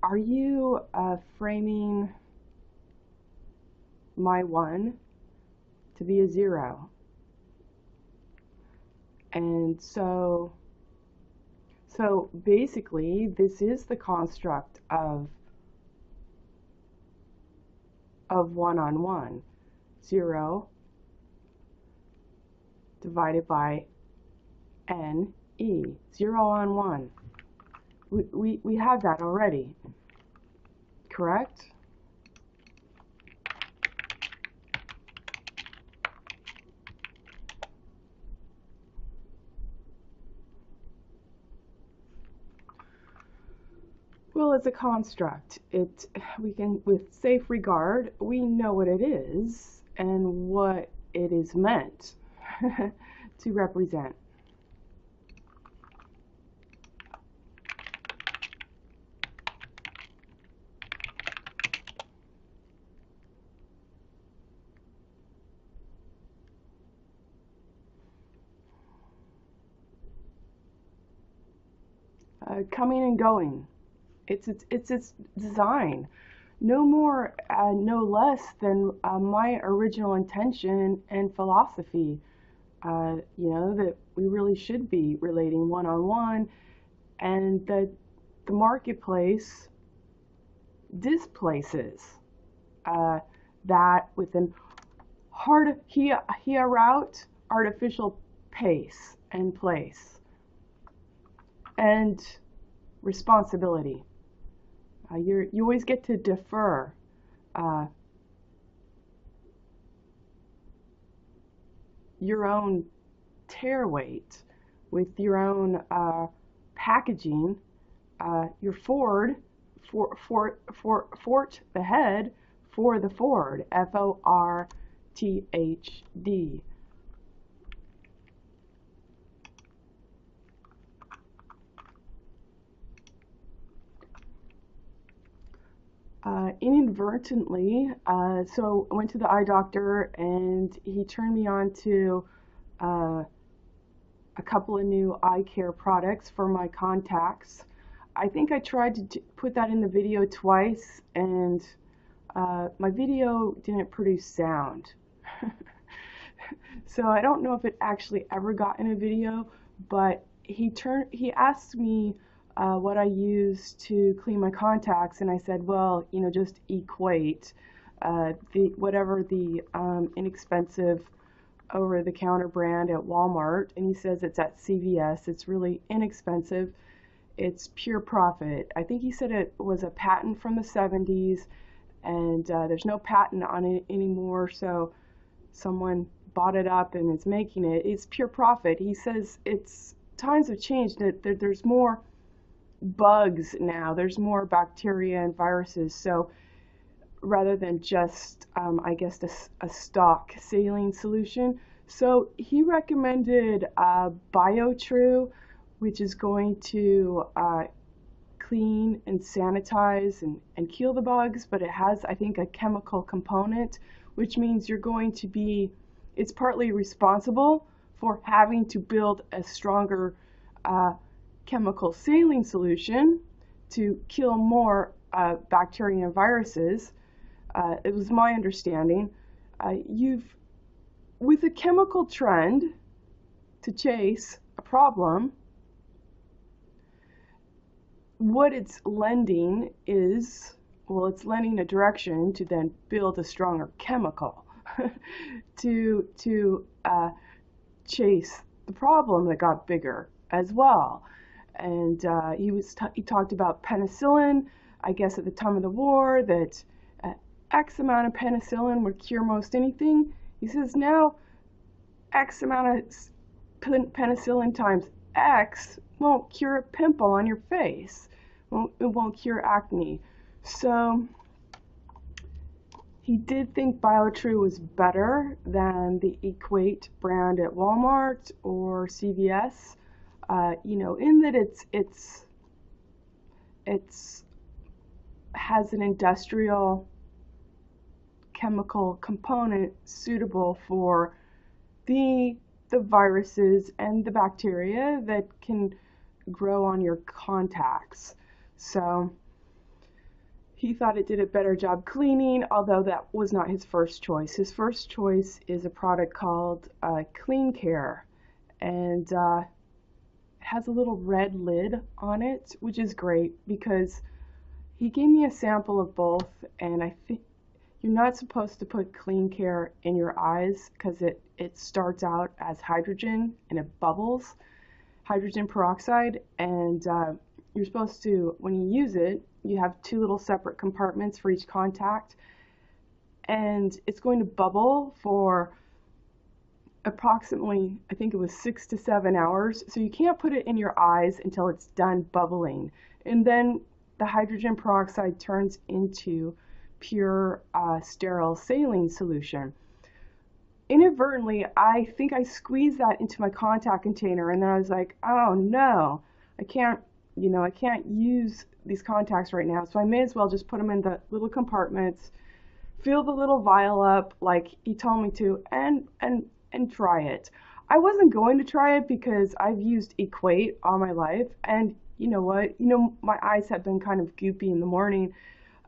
are you framing my 1 to be a 0? And so basically, this is the construct of one-on-one. 0 divided by NE. 0 on 1. We have that already, correct? Well, it's a construct. We can, with safe regard, we know what it is and what it is meant to represent. Coming and going. It's its design. No more, no less than my original intention and philosophy. That we really should be relating one-on-one, and that the marketplace displaces that with an hard route, artificial pace and place, and responsibility. You always get to defer your own tear weight with your own packaging. Your fort the head for the Ford, FORTHD. Inadvertently, so I went to the eye doctor and he turned me on to a couple of new eye care products for my contacts. I think I tried to put that in the video twice, and my video didn't produce sound. So I don't know if it actually ever got in a video, but he asked me what I use to clean my contacts, and I said, well, just equate whatever the inexpensive over-the-counter brand at Walmart, and he says it's at CVS. It's really inexpensive. It's pure profit. I think he said it was a patent from the 70s, and there's no patent on it anymore, so someone bought it up and is making it. It's pure profit. He says times have changed, that there's more bugs now, there's more bacteria and viruses, so rather than just I guess a stock saline solution. So he recommended BioTrue, which is going to clean and sanitize and kill the bugs, but it has, I think, a chemical component, which means it's partly responsible for having to build a stronger chemical saline solution to kill more bacteria and viruses. It was my understanding. With a chemical trend to chase a problem, what it's lending is, it's lending a direction to then build a stronger chemical to chase the problem that got bigger as well. And he talked about penicillin, I guess at the time of the war, that X amount of penicillin would cure most anything. He says now X amount of penicillin times X won't cure a pimple on your face. It won't cure acne. So he did think BioTrue was better than the Equate brand at Walmart or CVS. In that it's has an industrial chemical component suitable for the viruses and the bacteria that can grow on your contacts. So He thought it did a better job cleaning, although that was not his first choice. His first choice is a product called Clean Care, and has a little red lid on it, which is great because he gave me a sample of both, and I think you're not supposed to put Clean Care in your eyes because it starts out as hydrogen and it bubbles, hydrogen peroxide, and you're supposed to, when you use it, you have two little separate compartments for each contact, and it's going to bubble for approximately, I think it was 6 to 7 hours, so you can't put it in your eyes until it's done bubbling, and then the hydrogen peroxide turns into pure sterile saline solution. Inadvertently, I think I squeezed that into my contact container, and then I was like, oh no, I can't use these contacts right now, so I may as well just put them in the little compartments, fill the little vial up like he told me to, and try it. I wasn't going to try it because I've used Equate all my life, and you know what? My eyes have been kind of goopy in the morning.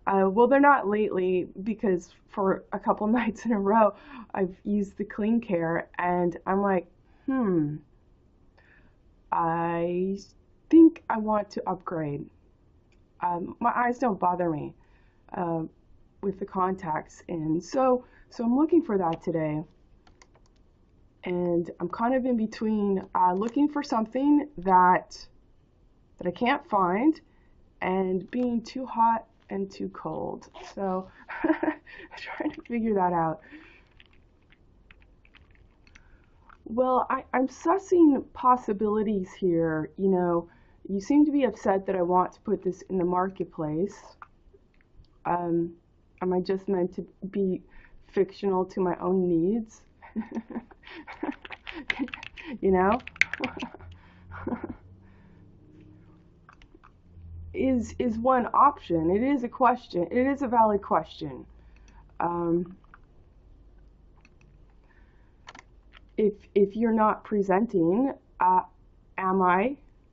Well, they're not lately because for a couple nights in a row I've used the Clean Care, and I'm like, I think I want to upgrade. My eyes don't bother me with the contacts in, so I'm looking for that today, and I'm kind of in between looking for something that I can't find and being too hot and too cold. So trying to figure that out. Well, I'm sussing possibilities here. You seem to be upset that I want to put this in the marketplace. Am I just meant to be fictional to my own needs? you know? is one option. It is a question. It is a valid question. If you're not presenting, are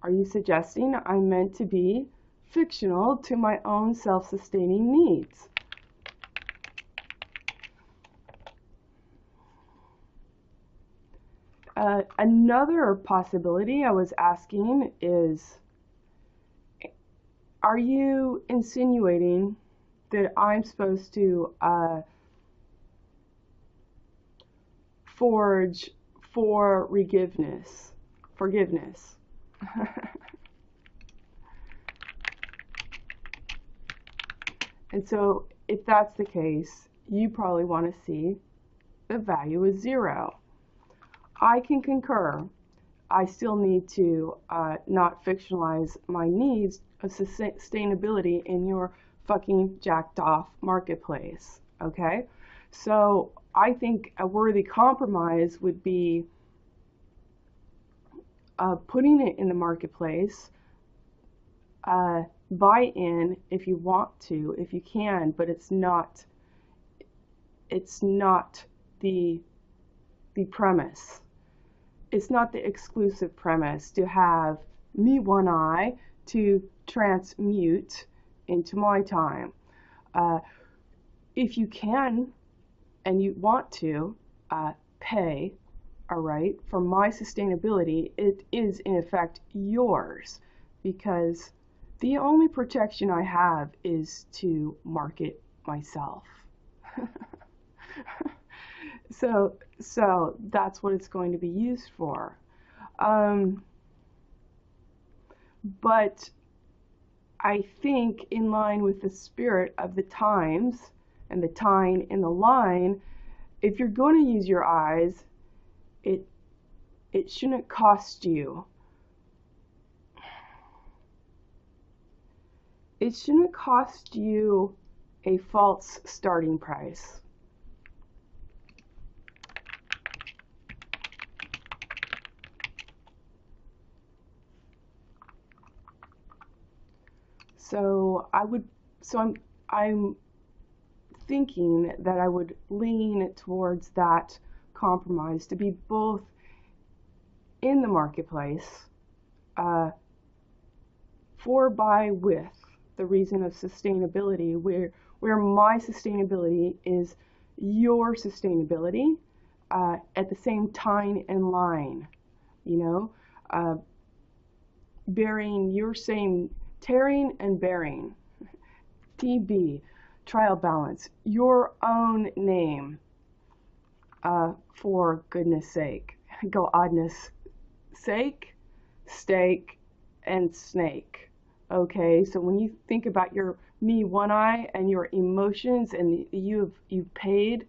you suggesting I'm meant to be fictional to my own self-sustaining needs? Another possibility I was asking is, are you insinuating that I'm supposed to forge for forgiveness? And so if that's the case, you probably want to see the value is 0. I can concur. I still need to not fictionalize my needs of sustainability in your fucking jacked off marketplace. Okay? So I think a worthy compromise would be putting it in the marketplace, buy in if you want to, if you can, but it's not the premise. It's not the exclusive premise to have me one eye to transmute into my time. If you can and you want to pay, all right, for my sustainability, it is in effect yours, because the only protection I have is to market myself. So that's what it's going to be used for. But I think in line with the spirit of the times and the time in the line, if you're going to use your eyes, it shouldn't cost you. It shouldn't cost you a false starting price. I'm thinking that I would lean towards that compromise to be both in the marketplace, for, by, with, the reason of sustainability, where my sustainability is your sustainability, at the same time in line, you know, uh, bearing your same, tearing and bearing, TB, trial balance, your own name, for goodness sake, godness sake, steak, and snake. Okay, so when you think about your me one eye and your emotions, and you've paid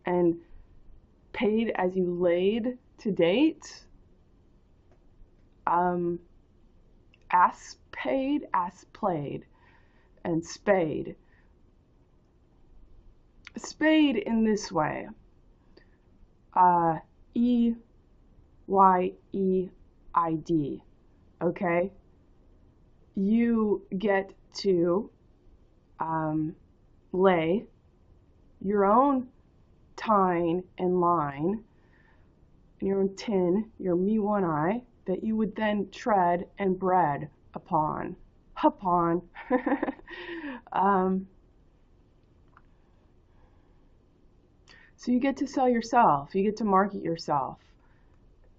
and paid as you laid to date, ass paid, ass played, and spade. Spade in this way. EYEID. Okay? You get to lay your own tine and line, your own tin, your me one eye, that you would then tread and bread upon. So you get to sell yourself, you get to market yourself.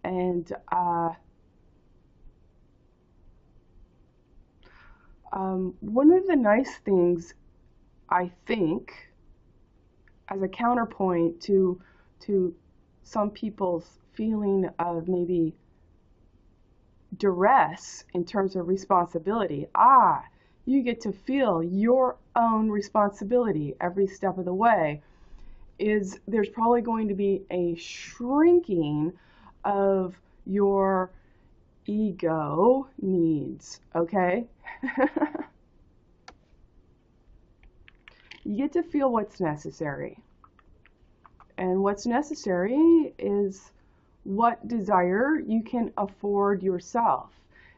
And one of the nice things, I think, as a counterpoint to some people's feeling of maybe duress in terms of responsibility, you get to feel your own responsibility every step of the way, is there's probably going to be a shrinking of your ego needs, okay? You get to feel what's necessary. And what's necessary is what desire you can afford yourself.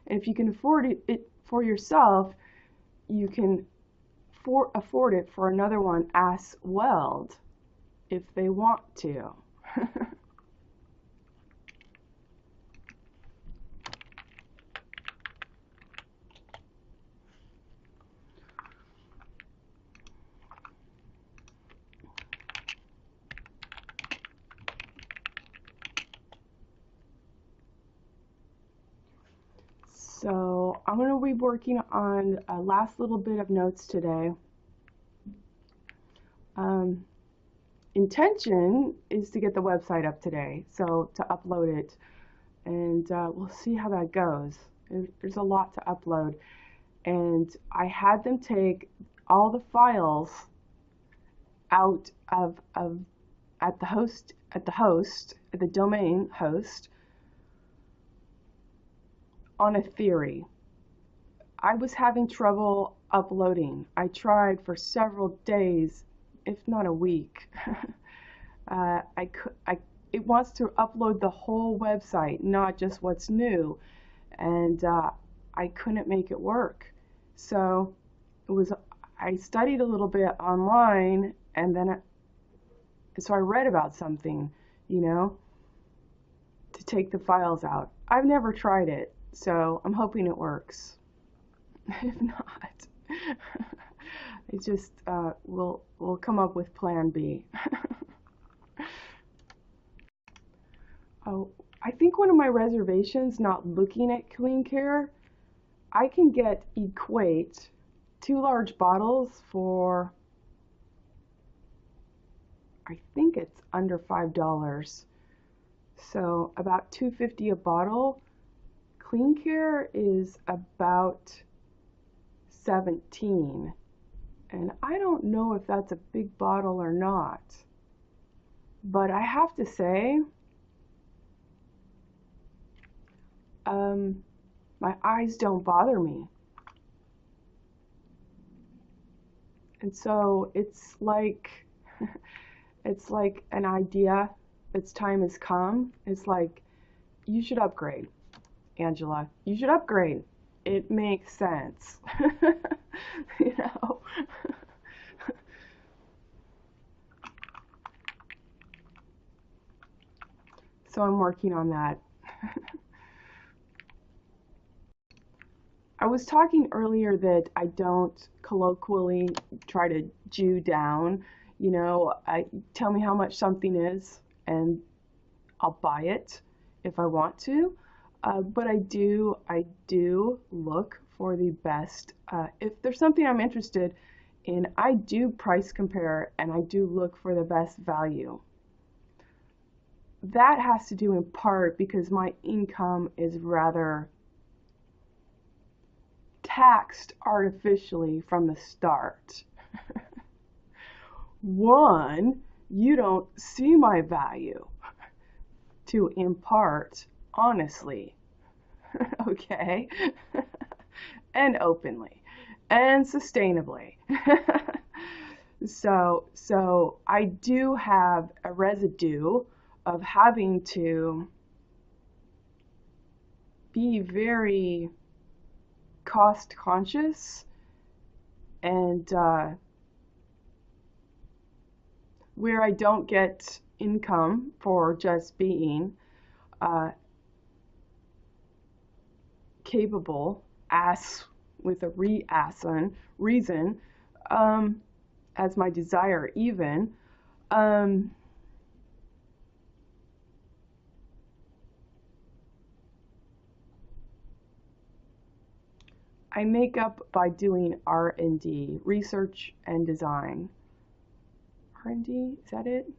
And if you can afford it for yourself, you can afford it for another one as well, if they want to. So I'm going to be working on a last little bit of notes today. Intention is to get the website up today, so to upload it, and we'll see how that goes. There's a lot to upload, and I had them take all the files out of at the domain host, on a theory. I was having trouble uploading. I tried for several days, if not a week. It wants to upload the whole website, not just what's new, and I couldn't make it work. So I studied a little bit online, and then so I read about something, to take the files out. I've never tried it, so I'm hoping it works. If not, it just we'll come up with plan B. Oh, I think one of my reservations, not looking at Clean Care, I can get Equate 2 large bottles for, I think it's under $5. So about $2.50 a bottle. Clean Care is about $17, and I don't know if that's a big bottle or not, but I have to say, my eyes don't bother me, and so it's like an idea. Its time has come. It's like, you should upgrade, Angela. You should upgrade. It makes sense. So I'm working on that. I was talking earlier that I don't colloquially try to Jew down. I tell me how much something is, and I'll buy it if I want to. But I do look for the best. If there's something I'm interested in, I do price compare and I do look for the best value. That has to do in part because my income is rather taxed artificially from the start. One, you don't see my value to impart honestly, okay, and openly, and sustainably. So I do have a residue of having to be very cost conscious and where I don't get income for just being capable, as with a reason, as my desire even. I make up by doing R&D, research and design. R&D, is that it?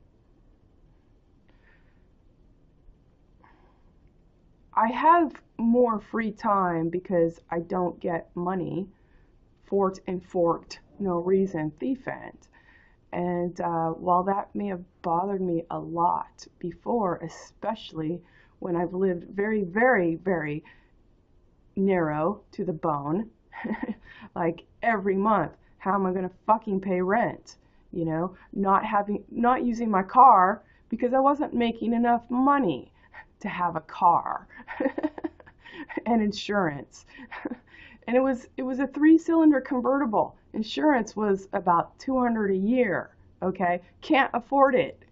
I have more free time because I don't get money for and forked, no reason, thiefant. And while that may have bothered me a lot before, especially when I've lived very, very, very narrow to the bone, like every month, how am I going to fucking pay rent? Not using my car because I wasn't making enough money to have a car and insurance. And it was a 3-cylinder convertible. Insurance was about $200 a year, okay? Can't afford it.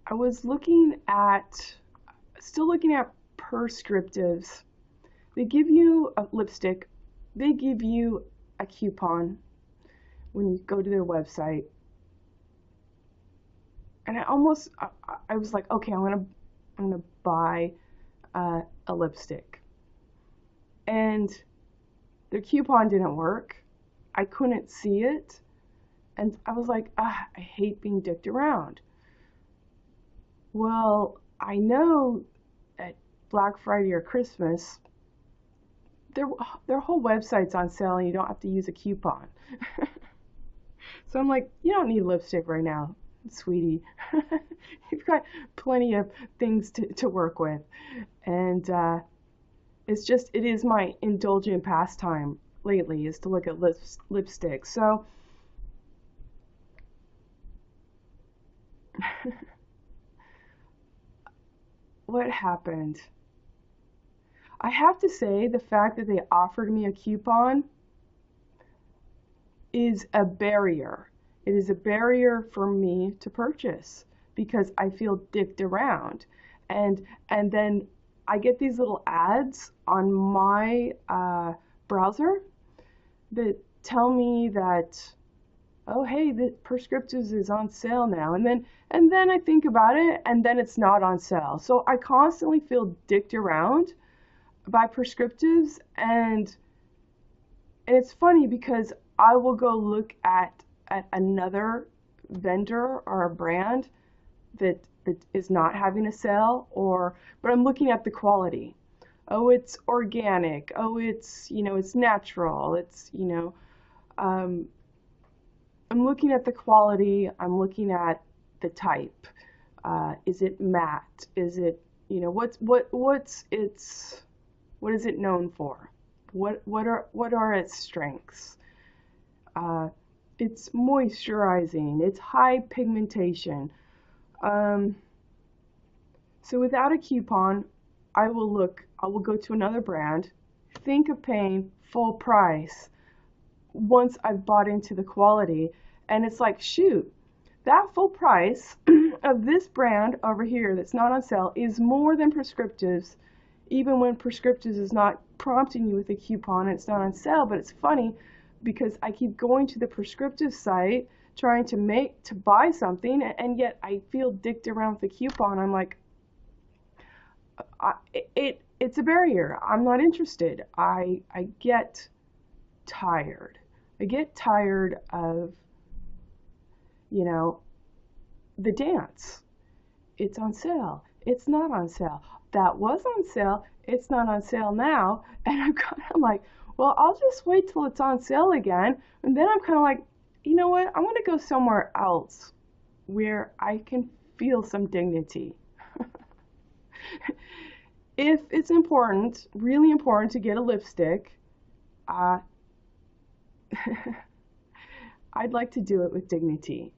I was still looking at prescriptives. They give you a lipstick, they give you a coupon when you go to their website. And I was like, okay, I'm gonna buy a lipstick. And their coupon didn't work. I couldn't see it. And I was like, I hate being dicked around. Well, I know at Black Friday or Christmas, their whole website's on sale and you don't have to use a coupon. So I'm like, you don't need lipstick right now, sweetie. You've got plenty of things to work with. And it is my indulgent pastime lately is to look at lipstick. So what happened? I have to say the fact that they offered me a coupon is a barrier. It is a barrier for me to purchase because I feel dicked around. And then I get these little ads on my browser that tell me that, oh hey, the prescriptives is on sale now, and then I think about it, and then it's not on sale. So I constantly feel dicked around by prescriptives, and it's funny because I will go look at another vendor or a brand that is not having a sale, but I'm looking at the quality. Oh, it's organic. Oh, it's it's natural. I'm looking at the quality. I'm looking at the type. Is it matte? Is it what is it known for? What are its strengths? It's moisturizing. It's high pigmentation. Um, so without a coupon, I will go to another brand, think of paying full price once I've bought into the quality. And it's like, shoot, that full price of this brand over here that's not on sale is more than Prescriptives, even when Prescriptives is not prompting you with a coupon and it's not on sale. But it's funny because I keep going to the Prescriptive site trying to buy something, and yet I feel dicked around with the coupon. I'm like, it's a barrier. I'm not interested. I get tired. I get tired of, you know, the dance. It's on sale. It's not on sale. That was on sale. It's not on sale now. And I'm kind of like, well, I'll just wait till it's on sale again. And then I'm kind of like, you know what? I'm going to go somewhere else where I can feel some dignity. If it's important, really important to get a lipstick, uh, I'd like to do it with dignity.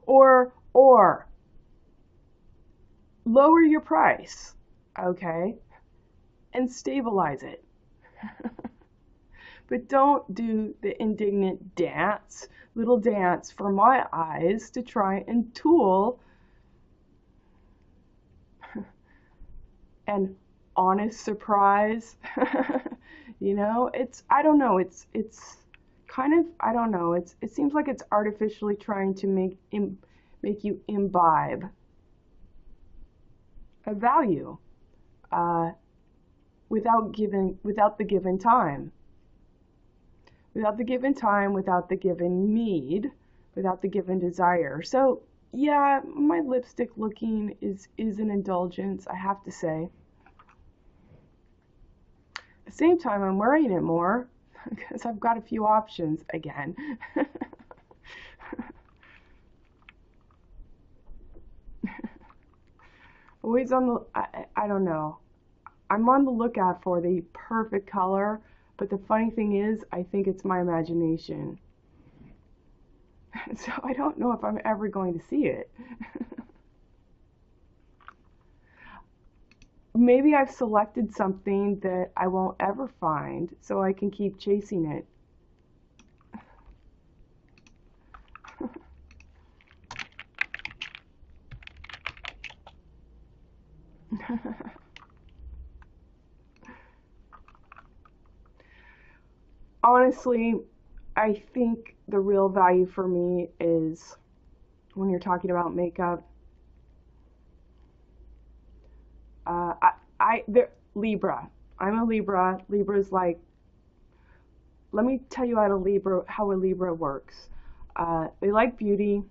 or lower your price, okay, and stabilize it. But don't do the indignant dance, little dance for my eyes to try and tool an honest surprise. You know, I don't know, it's kind of, I don't know, it seems like it's artificially trying to make you imbibe a value without the given time. Without the given time, without the given need, without the given desire. So yeah, my lipstick looking is an indulgence, I have to say. At the same time, I'm wearing it more because I've got a few options again. Always on the, I don't know. I'm on the lookout for the perfect color, but the funny thing is, I think it's my imagination. So I don't know if I'm ever going to see it. Maybe I've selected something that I won't ever find, so I can keep chasing it. Honestly, I think the real value for me is when you're talking about makeup. Libra. I'm a Libra. Libra's like, let me tell you how a Libra works. They like beauty,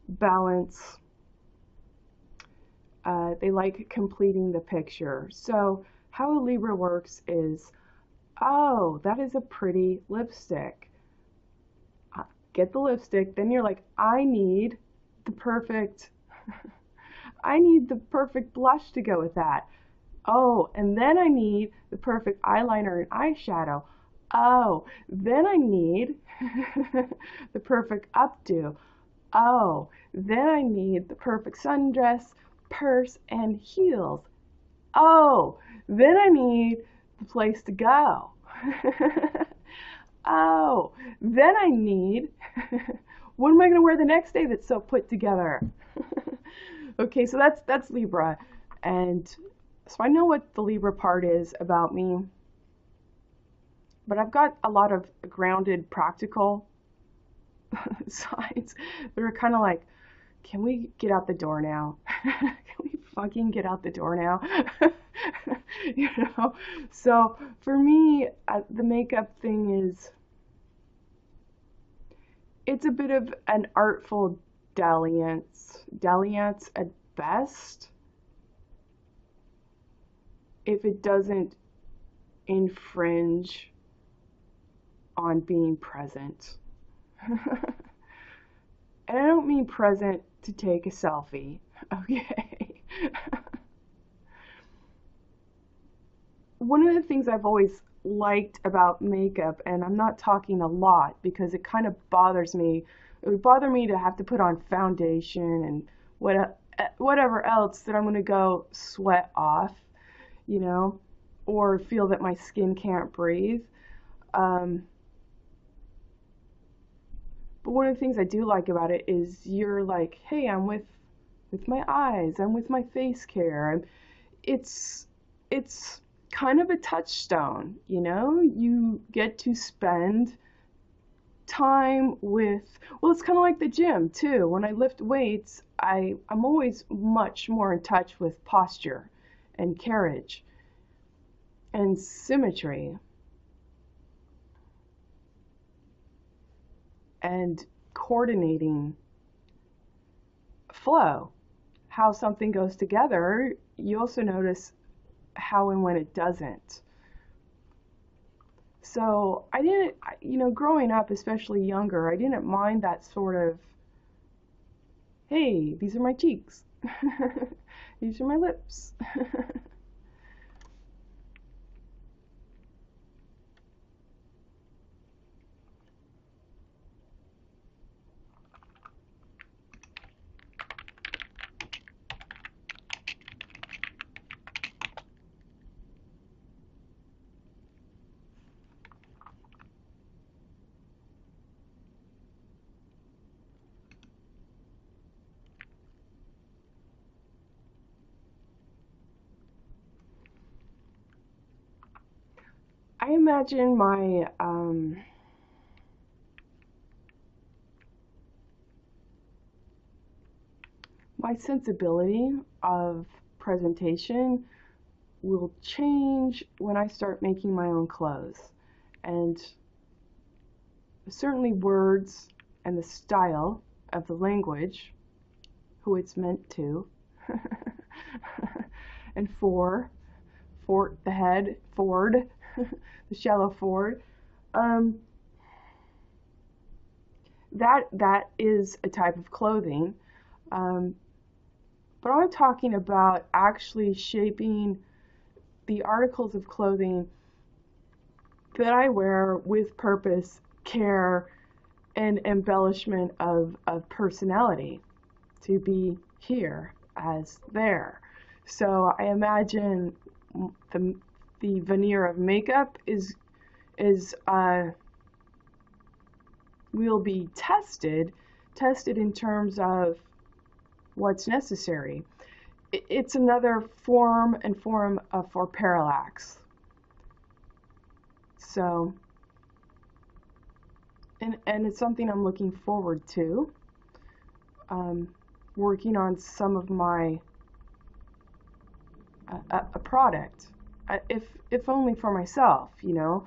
balance. They like completing the picture. So how a Libra works is, oh, that is a pretty lipstick. Get the lipstick, then you're like, I need the perfect blush to go with that. Oh, and then I need the perfect eyeliner and eyeshadow. Oh, then I need the perfect updo. Oh, then I need the perfect sundress, purse, and heels. Oh, then I need the place to go. Oh, then I need, what am I going to wear the next day that's so put together? Okay, so that's Libra. And so I know what the Libra part is about me. But I've got a lot of grounded, practical sides that are kind of like, can we get out the door now? Can we fucking get out the door now? You know? So for me, the makeup thing is, it's a bit of an artful dalliance at best, if it doesn't infringe on being present. And I don't mean present to take a selfie, okay? one of the things I've always liked about makeup, and I'm not talking a lot because it kind of bothers me. It would bother me to have to put on foundation and whatever else that I'm going to go sweat off, you know, or feel that my skin can't breathe. Um, but one of the things I do like about it is you're like, hey, I'm with my eyes, I'm with my face care. It's it's kind of a touchstone, you know? You get to spend time with, well, it's kind of like the gym too. When I lift weights, I'm always much more in touch with posture and carriage and symmetry and coordinating flow, how something goes together. You also notice how and when it doesn't. So I didn't, you know, growing up, especially younger, I didn't mind that sort of, hey, these are my cheeks, these are my lips. I imagine my sensibility of presentation will change when I start making my own clothes. And certainly words and the style of the language, who it's meant to, and the head, Ford, the shallow Ford, um, that is a type of clothing. Um, but I'm talking about actually shaping the articles of clothing that I wear with purpose, care, and embellishment of personality to be here as there. So I imagine the the veneer of makeup is will be tested in terms of what's necessary. It's another form for parallax. So, and it's something I'm looking forward to. Working on some of my a product, if only for myself, you know.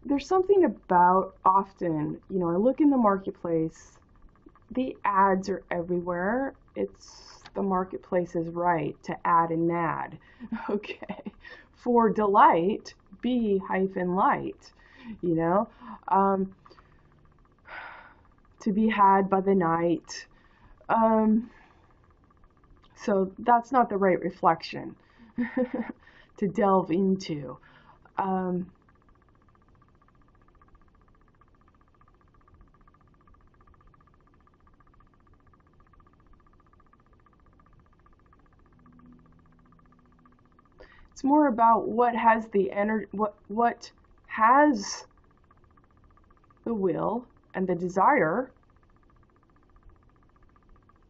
There's something about often, you know, I look in the marketplace, the ads are everywhere. It's the marketplace is right to add and nad. Okay. For delight, be hyphen light, you know. To be had by the night. So that's not the right reflection to delve into. It's more about what has the energy, what has the will and the desire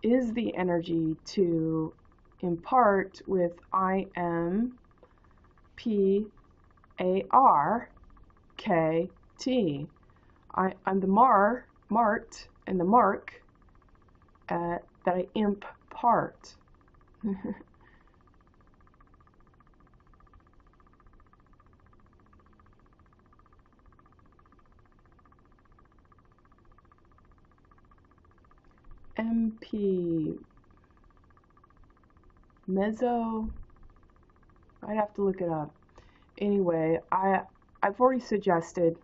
is the energy to impart with IMPARKT. I'm the mart and the mark that I impart. MP Mezzo, I'd have to look it up. Anyway, I've already suggested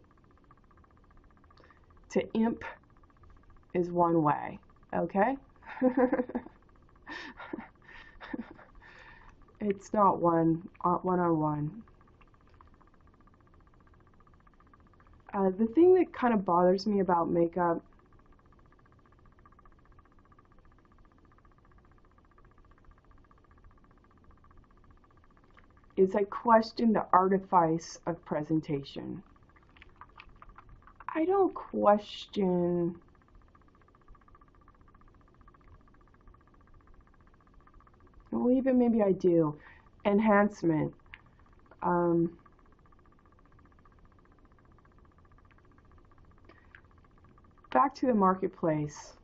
to imp is one way, okay? It's not one-on-one. The thing that kind of bothers me about makeup is I question the artifice of presentation. I don't question, well, even maybe I do, enhancement. Back to the marketplace.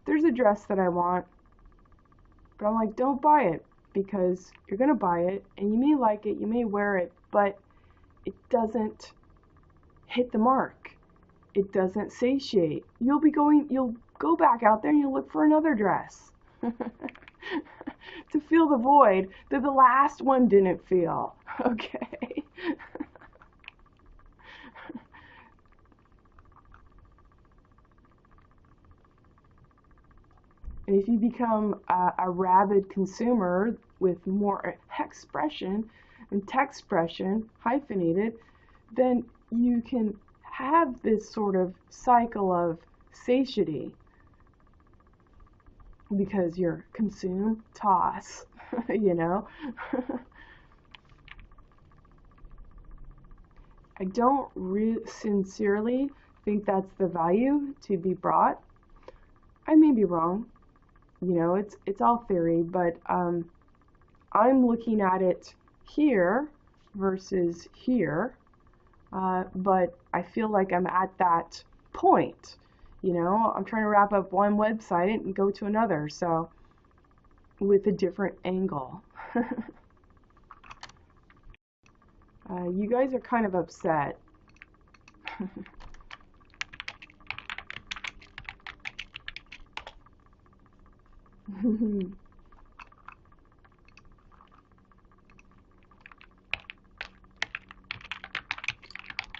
There's a dress that I want, but I'm like, don't buy it, because you're going to buy it, and you may like it, you may wear it, but it doesn't hit the mark. It doesn't satiate. You'll go back out there and you'll look for another dress to fill the void that the last one didn't fill. Okay. And if you become a rabid consumer with more expression and texpression, hyphenated, then you can have this sort of cycle of satiety because you're consume, toss, you know. I don't sincerely think that's the value to be brought. I may be wrong. You know, it's all theory, but I'm looking at it here versus here, but I feel like I'm at that point. You know, I'm trying to wrap up one website and go to another, so with a different angle. You guys are kind of upset.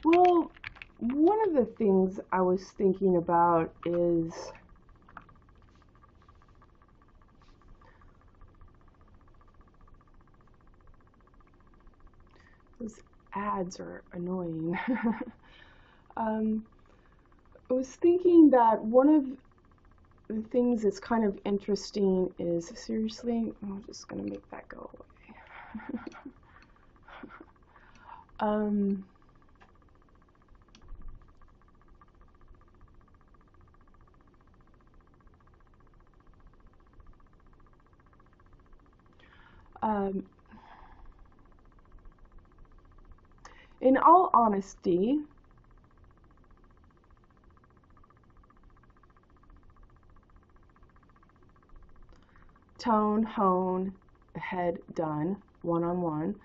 Well, one of the things I was thinking about is those ads are annoying. I was thinking that one of the things that's kind of interesting is, seriously, I'm just going to make that go away. In all honesty, tone, hone, head, done, one-on-one.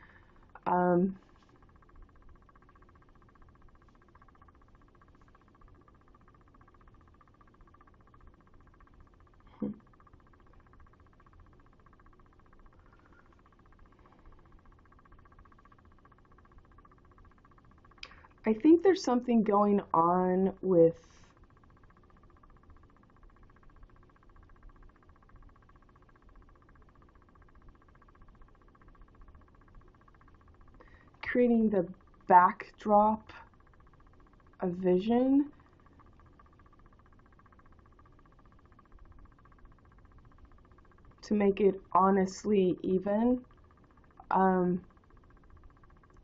I think there's something going on with creating the backdrop of vision to make it honestly even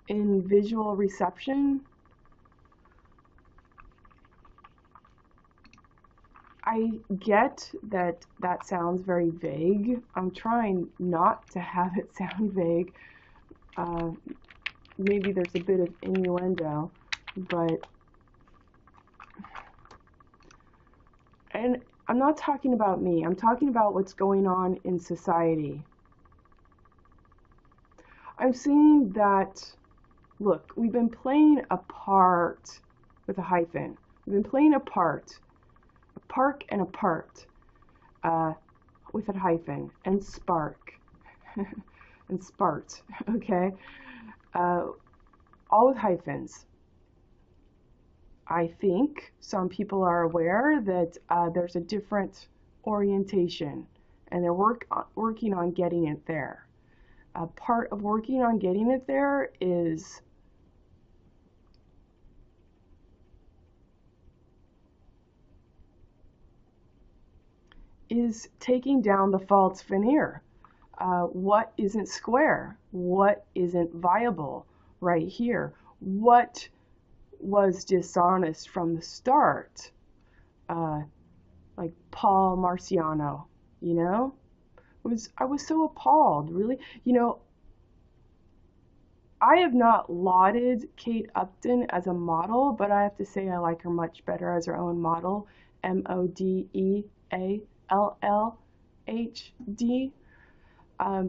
in visual reception. I get that that sounds very vague. I'm trying not to have it sound vague. Maybe there's a bit of innuendo, but, and I'm not talking about me. I'm talking about what's going on in society. I'm seeing that, look, we've been playing a part with a hyphen. We've been playing a part. Park and a part with a hyphen, and spark and spart, okay, all with hyphens. I think some people are aware that there's a different orientation, and they're working on getting it there. Part of working on getting it there is taking down the false veneer. What isn't square? What isn't viable right here? What was dishonest from the start? Like Paul Marciano, you know? I was so appalled, really. You know, I have not lauded Kate Upton as a model, but I have to say I like her much better as her own model. Modeallhd. I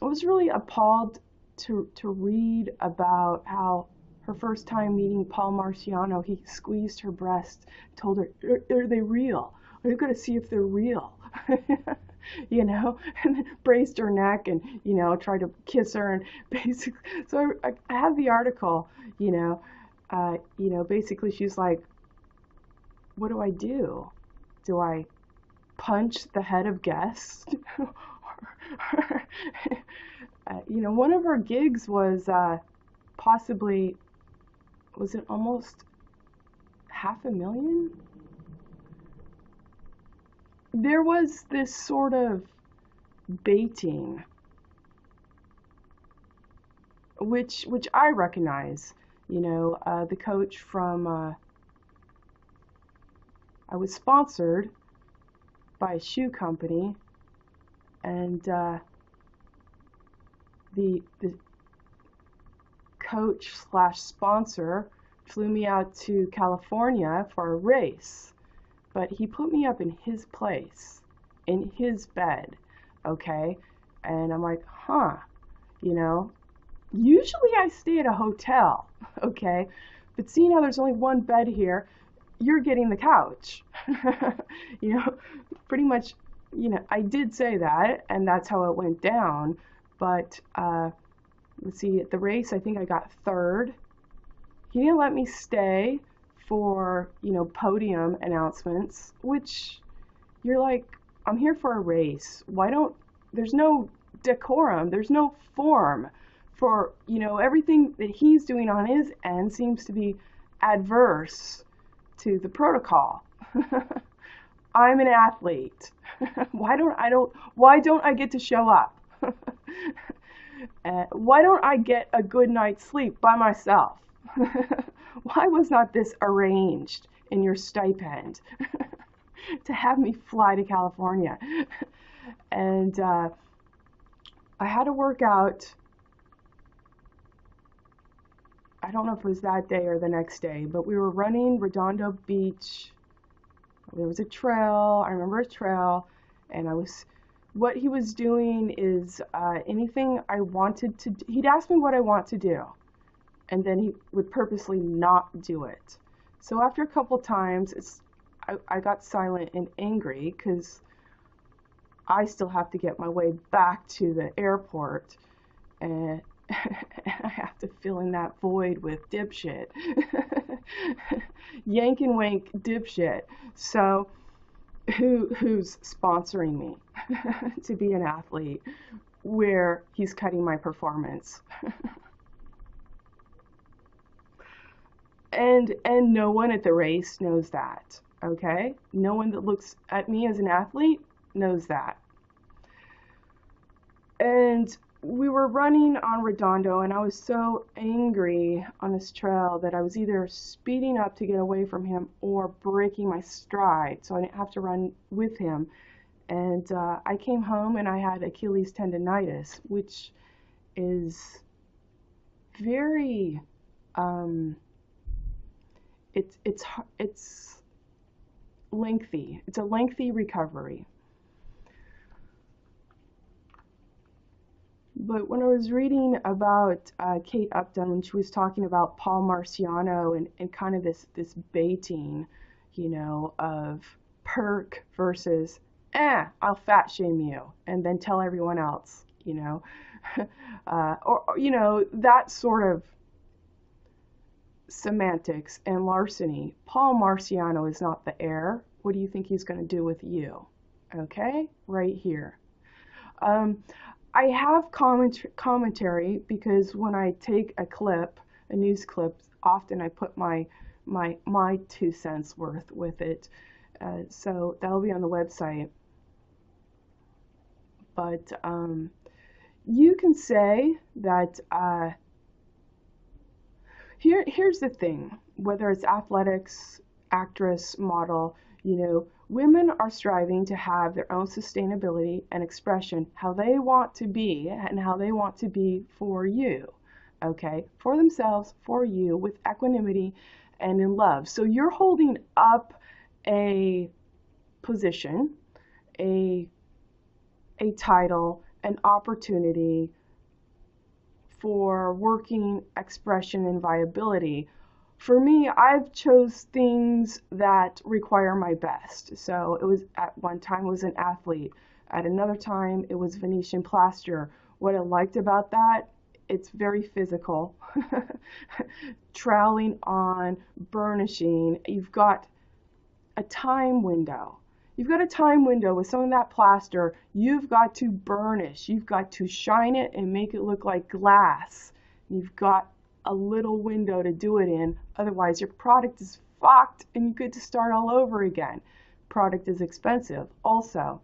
was really appalled to read about how her first time meeting Paul Marciano, he squeezed her breast, told her, are they real? Are you going to see if they're real? You know, and then braced her neck and, you know, tried to kiss her and basically, so I have the article, basically she's like, what do I do? Do I punch the head of guests? One of her gigs was possibly, was it almost $500,000? There was this sort of baiting, which I recognize. The coach from, I was sponsored by a shoe company, and the coach / sponsor flew me out to California for a race, but he put me up in his place, in his bed, okay? And I'm like, usually I stay at a hotel, okay? But seeing how there's only one bed here, you're getting the couch. Pretty much, I did say that, and that's how it went down. But let's see, at the race, I think I got third. He didn't let me stay for, podium announcements, which you're like, I'm here for a race. There's no decorum, there's no form for, everything that he's doing on his end seems to be adverse to the protocol. I'm an athlete. Why don't I get to show up? Why don't I get a good night's sleep by myself? Why was not this arranged in your stipend to have me fly to California? And I had to work out, I don't know if it was that day or the next day, but we were running Redondo Beach. There was a trail, I remember a trail, and what he was doing is anything I wanted to, he'd ask me what I want to do, and then he would purposely not do it. So after a couple times, I got silent and angry because I still have to get my way back to the airport, and I have to fill in that void with dipshit. Yank and wank dipshit. So who's sponsoring me to be an athlete where he's cutting my performance? And no one at the race knows that, okay? No one that looks at me as an athlete knows that. And we were running on Redondo, and I was so angry on this trail that I was either speeding up to get away from him or breaking my stride so I didn't have to run with him. And I came home and I had Achilles tendonitis, which is very, it's lengthy. It's a lengthy recovery. But when I was reading about Kate Upton, when she was talking about Paul Marciano and kind of this baiting, of perk versus, I'll fat shame you and then tell everyone else, or that sort of semantics and larceny. Paul Marciano is not the heir. What do you think he's going to do with you? Okay, right here. I have commentary because when I take a clip, a news clip, often I put my 2 cents worth with it. So that'll be on the website. But you can say that here's the thing, whether it's athletics, actress, model, women are striving to have their own sustainability and expression, how they want to be and how they want to be for you, okay? For themselves, for you, with equanimity and in love. So you're holding up a position, a title, an opportunity for working expression and viability. For me, I've chose things that require my best. So it was at one time it was an athlete. At another time it was Venetian plaster. What I liked about that, it's very physical. Troweling on, burnishing. You've got a time window. You've got a time window with some of that plaster. You've got to burnish. You've got to shine it and make it look like glass. You've got a little window to do it in. Otherwise, your product is fucked and you get to start all over again. Product is expensive. Also,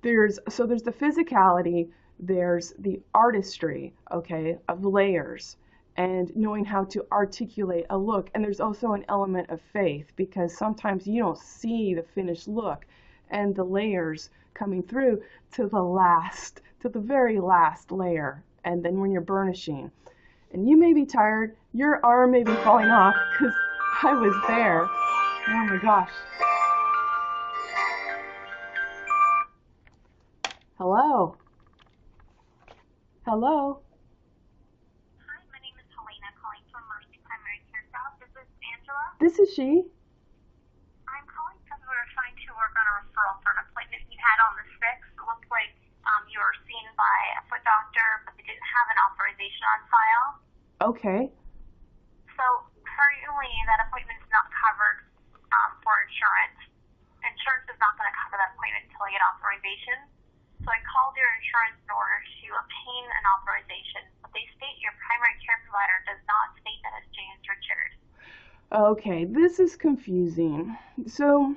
there's the physicality, there's the artistry, okay, of layers and knowing how to articulate a look. And there's also an element of faith because sometimes you don't see the finished look and the layers coming through to the very last layer. And then when you're burnishing, and you may be tired, your arm may be falling off because I was there. Oh my gosh. Hello? Hello? This is she. I'm calling because we were trying to work on a referral for an appointment you had on the 6th. It looked like you were seen by a foot doctor, but they didn't have an authorization on file. Okay. So currently that appointment's not covered for insurance. Insurance is not going to cover that appointment until you get authorization. So I called your insurance in order to obtain an authorization, but they state your primary care provider does not state that it's James Richard. Okay, this is confusing. So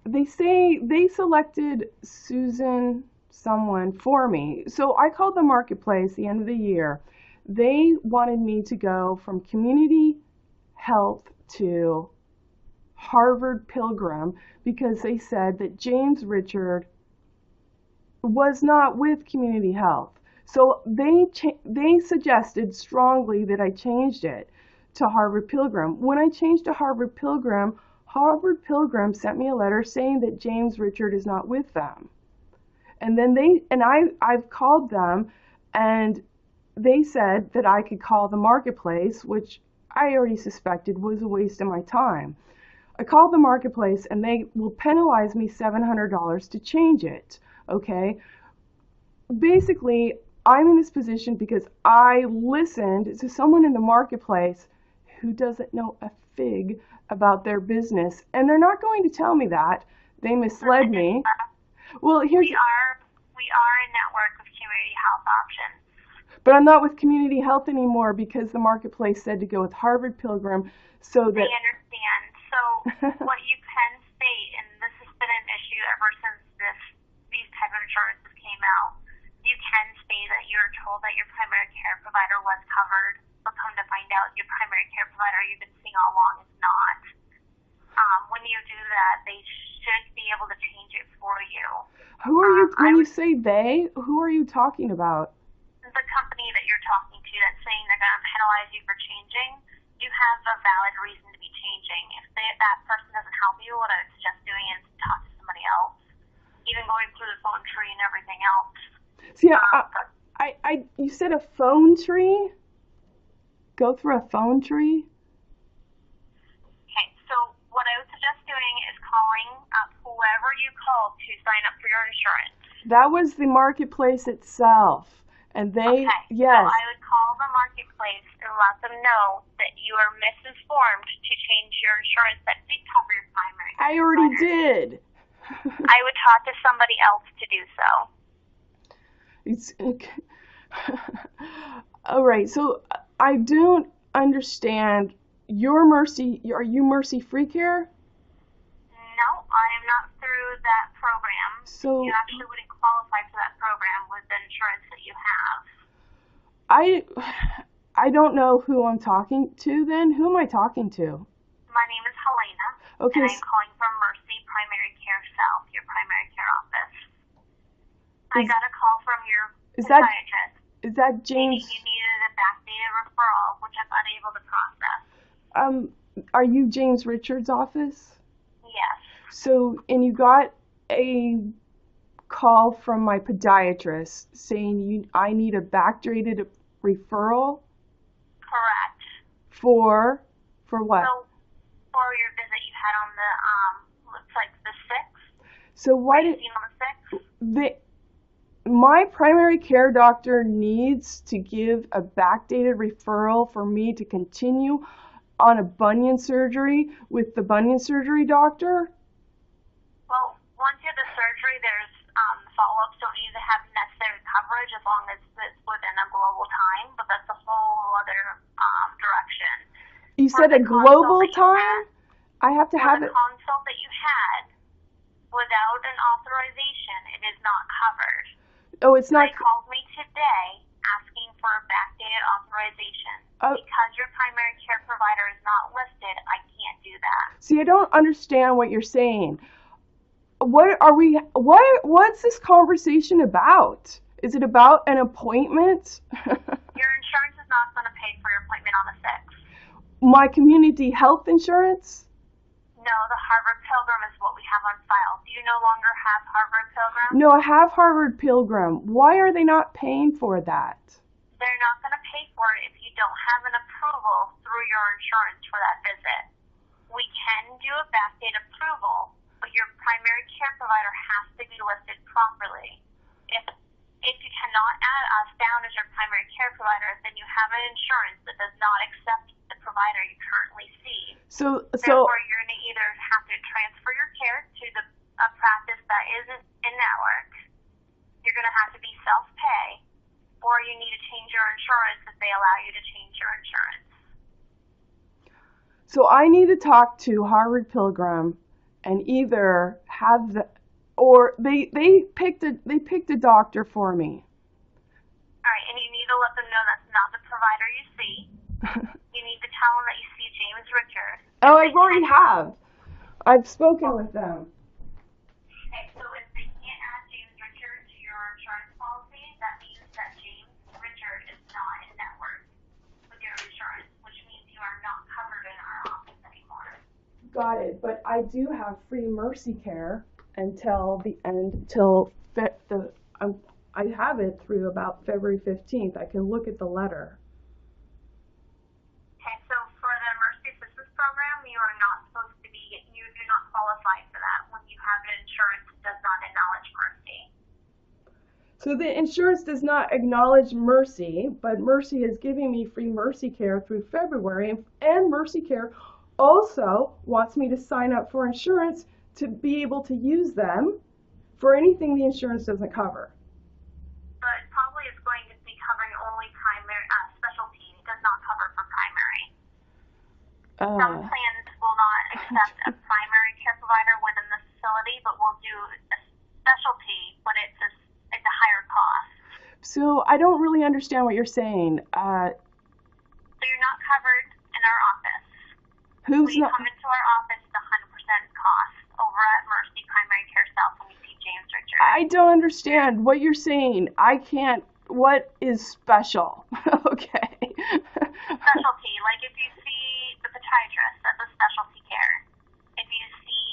they say they selected Susan someone for me. So I called the marketplace the end of the year. They wanted me to go from community health to Harvard Pilgrim because they said that James Richard was not with community health. So they suggested strongly that I changed it to Harvard Pilgrim. When I changed to Harvard Pilgrim sent me a letter saying that James Richard is not with them. And then I've called them and they said that I could call the marketplace, which I already suspected was a waste of my time. I called the marketplace and they will penalize me $700 to change it. Okay? Basically, I'm in this position because I listened to someone in the marketplace who doesn't know a fig about their business, and they're not going to tell me that. They misled me. Well, we are a network of community health options. But I'm not with community health anymore because the marketplace said to go with Harvard Pilgrim so that... I understand. So what you can state, and this has been an issue ever since these type of insurances came out, you can state that you were told that your primary care provider was covered, but come to find out your primary care provider you've been seeing all along is not. When you do that, they should be able to change it for you. Who are you, when you say they, who are you talking about? The company that you're talking to that's saying they're going to penalize you for changing, you have a valid reason to be changing. If that person doesn't help you, what I would suggest doing is talk to somebody else, even going through the phone tree and everything else. See, you said a phone tree? Go through a phone tree? Okay, so what I would suggest doing is calling up whoever you call to sign up for your insurance. That was the marketplace itself. And they, okay, yes. So I would call the marketplace and let them know that you are misinformed to change your insurance that did cover your primary. I already did. I would talk to somebody else to do so. It's all right. So I don't understand. Your Mercy, are you Mercy Free Care? No, I am not through that program. So You actually wouldn't qualify for that program with the insurance that you have. I I don't know who I'm talking to then. Who am I talking to? My name is Helena, Okay, and I'm calling from Mercy Primary Care South, your primary care office. I got a call from your is that podiatrist is that stating James? you needed a backdated referral, which I'm unable to process. Are you James Richards' office? Yes, So, and you got a call from my podiatrist saying I need a backdated referral correct. for what? So, for your visit you had on the, looks like the 6th, So why did seen on the 6th? my primary care doctor needs to give a backdated referral for me to continue on a bunion surgery with the bunion surgery doctor? Well, once you have the surgery, there's follow-ups don't need to have necessary coverage as long as it's within a global time, but that's a whole other direction. You said a global time? I have to have the it. consult that you had, without an authorization, it is not covered. Oh, it's not. They called me today asking for a backdated authorization. Because your primary care provider is not listed, I can't do that. See, I don't understand what you're saying. What's this conversation about? Is it about an appointment? Your insurance is not going to pay for your appointment on the 6th. My community health insurance? No, the Harvard Pilgrim is what we have on file. Do you no longer have Harvard Pilgrim? No, I have Harvard Pilgrim. Why are they not paying for that? They're not going to pay for it if you don't have an approval through your insurance for that visit. We can do a backdate approval, but your primary care provider has to be listed properly. If you cannot add us down as your primary care provider, then you have an insurance that does not accept the provider you currently see. Therefore, you're going to either have to transfer your care to a practice that is in network, you're going to have to be self-pay, or you need to change your insurance if they allow you to change your insurance. So I need to talk to Harvard Pilgrim and either have or they picked a doctor for me. All right, and you need to let them know that's not the provider you see. You need to tell them that you see James Richards. Oh, I already have. I've spoken with them. Okay, so if they can't add James Richards to your insurance policy, that means that James Richards is not in network with your insurance, which means you are not covered in our office anymore. Got it, but I do have free Mercy Care until I have it through about February 15th. I can look at the letter. Okay, so for the Mercy Assistance Program, you are not supposed to be, you do not qualify for that when you have an insurance that does not acknowledge Mercy. So the insurance does not acknowledge Mercy, but Mercy is giving me free Mercy Care through February, and Mercy Care also wants me to sign up for insurance to be able to use them for anything the insurance doesn't cover. But probably it's going to be covering only primary specialty. It does not cover for primary. Some plans will not accept a primary care provider within the facility, but will do a specialty, but it's a higher cost. So I don't really understand what you're saying. So you're not covered in our office. Who's We not? come into our office at 100% cost over at Mercy Primary Care South when we see James Richards. I don't understand what you're saying. I can't. What is special? Okay. Specialty, like if you see the podiatrist, that's a specialty care. If you see,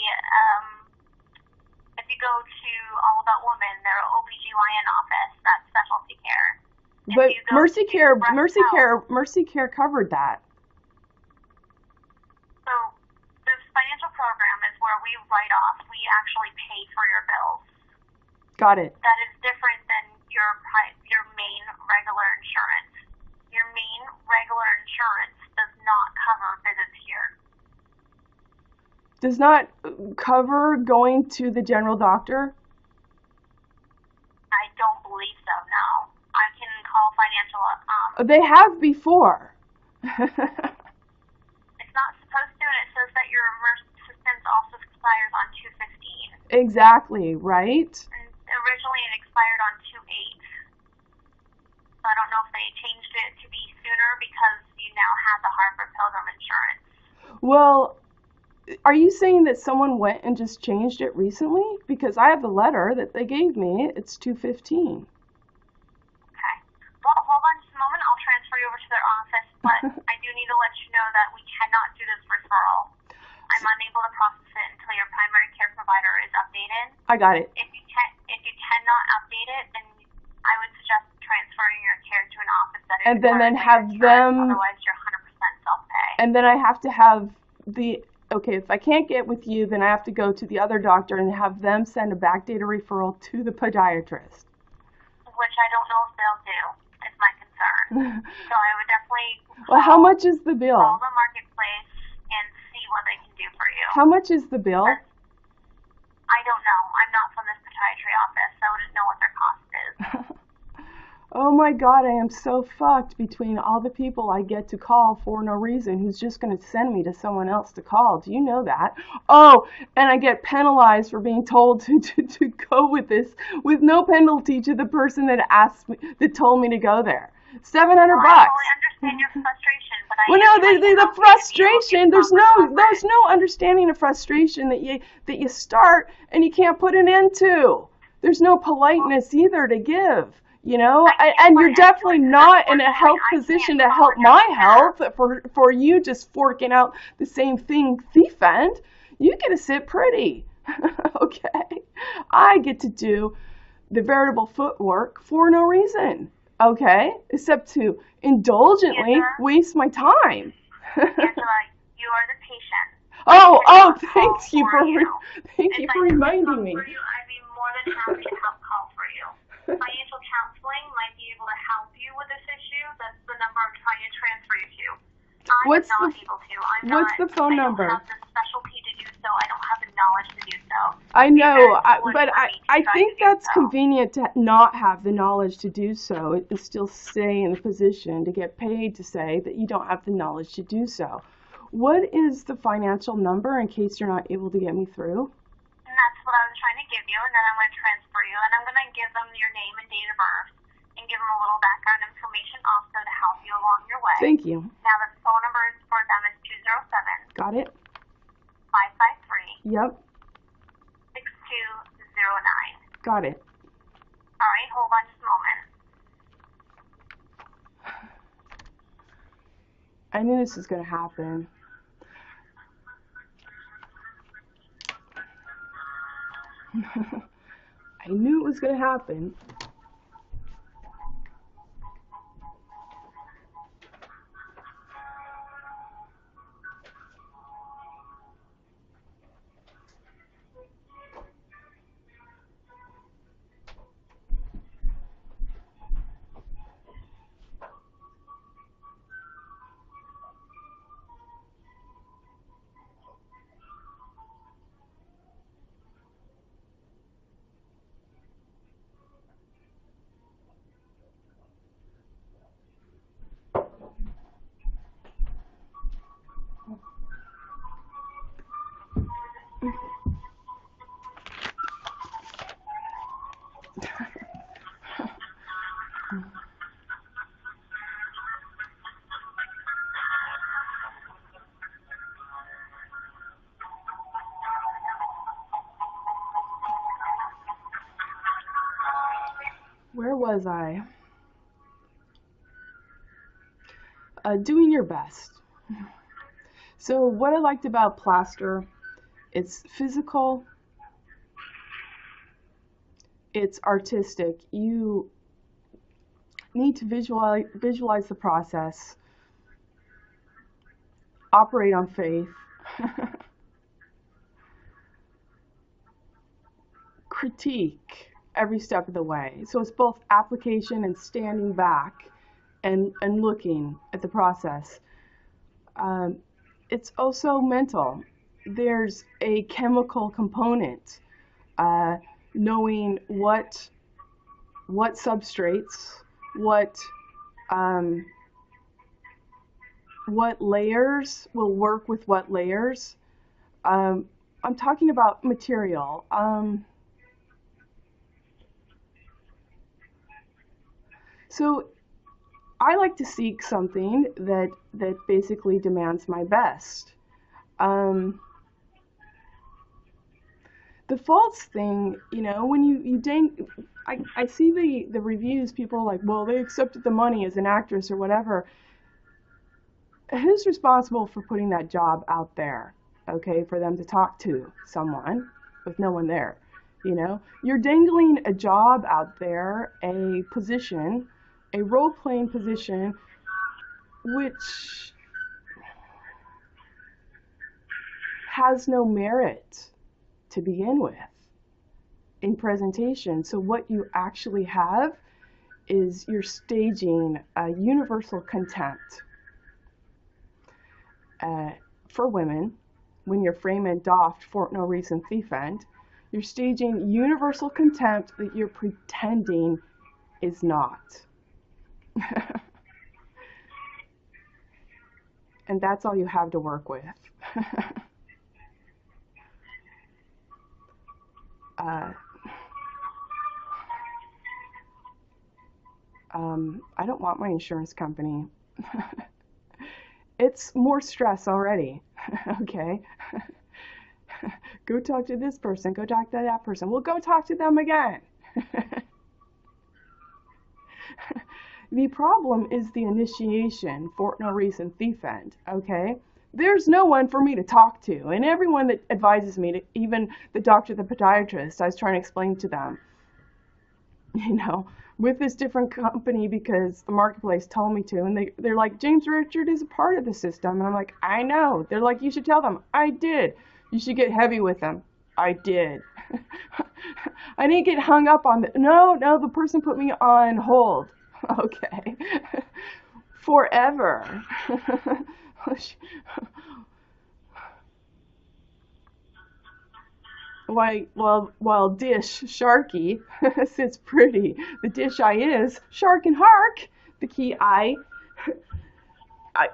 if you go to All About Women, their OBGYN office, that's specialty care. But Mercy Care covered that. So the financial program is where we write off, we actually pay for your bills. Got it. That is different than your main regular insurance. Your main regular insurance does not cover visits here. Does not cover going to the general doctor? I don't believe so, no. They have before. It's not supposed to, and it says that your immersed assistance also expires on 2/15. Exactly, right? And originally it expired on 2/8. So I don't know if they changed it to be sooner because you now have the Harvard Pilgrim insurance. Well, are you saying that someone went and just changed it recently? Because I have the letter that they gave me. It's 2/15. Okay. Well, hold on just a moment. I'll transfer you over to their office, but I do need to let you know that we cannot do this referral. I'm unable to process it until your primary care provider is updated. I got it. If you cannot update it, then I would suggest transferring your care to an office that is And then covered by have your insurance. them. Otherwise, you're 100% self-pay. And then I have to have the. Okay, if I can't get with you, then I have to go to the other doctor and have them send a backdated referral to the podiatrist. Which I don't know if they'll do, is my concern. So I would definitely Well, how much is the bill? call the marketplace and see what they can do for you. How much is the bill? I don't know. I'm not from this podiatry office, so I wouldn't know what their cost is. Oh my God, I am so fucked between all the people I get to call for no reason who's just going to send me to someone else to call. Do you know that? Oh, and I get penalized for being told to go with this with no penalty to the person that asked me, that told me to go there. $700 Well, I bucks. totally understand your frustration, but I Well, am no, trying to the help you to be able to frustration. get There's proper coverage. no understanding of frustration that you start and you can't put an end to. There's no politeness either to give. You know, and you're definitely not in a health position to help my health for you just forking out the same thing thief end. You get to sit pretty. Okay? I get to do the veritable footwork for no reason. Okay? Except to indulgently waste my time. Angela, you are the patient. Oh, thank you for reminding me. I'd be more than happy to help call for you. Financial counseling might be able to help you with this issue. That's the number I'm trying to transfer you to. What's I'm not able to. the phone number? I don't have the specialty to do so. I don't have the knowledge to do so. I know, but I try think to do that's so. convenient to not have the knowledge to do so and still stay in the position to get paid to say that you don't have the knowledge to do so. What is the financial number in case you're not able to get me through? And that's what I was trying to give you, and then I'm going to transfer you, and I'm going to give them your name and date of birth, and give them a little background information also to help you along your way. Thank you. Now the phone number for them is 207 Got it? 553 Yep. 6209. Got it. All right, hold on just a moment. I knew this was going to happen. I knew it was going to happen. Where was I? Doing your best. So what I liked about plaster, it's physical, it's artistic. You need to visualize the process, operate on faith, critique every step of the way. So it's both application and standing back and looking at the process. It's also mental. There's a chemical component, knowing what substrates, what what layers will work with what layers. I'm talking about material. So I like to seek something that basically demands my best. The false thing, you know, when I see the reviews, people are like, well, they accepted the money as an actress or whatever. Who's responsible for putting that job out there? Okay, for them to talk to someone with no one there. You know, you're dangling a job out there, a position, a role-playing position, which has no merit to begin with in presentation. So what you actually have is you're staging a universal contempt for women when you're frame and doffed for no reason thiefend. You're staging universal contempt that you're pretending is not. And that's all you have to work with. I don't want my insurance company. It's more stress already. Okay? Go talk to this person, go talk to that person. Well, go talk to them again. The problem is the initiation for no reason thiefend, okay? There's no one for me to talk to, and everyone that advises me, to, even the doctor, the podiatrist, I was trying to explain to them, you know, with this different company because the marketplace told me to, and they're like, James Richard is a part of the system, and I'm like, I know. They're like, you should tell them. I did. You should get heavy with them. I did. I didn't get hung up on no, the person put me on hold. Okay. Forever. While dish Sharky sits pretty, the dish I is shark and hark, the key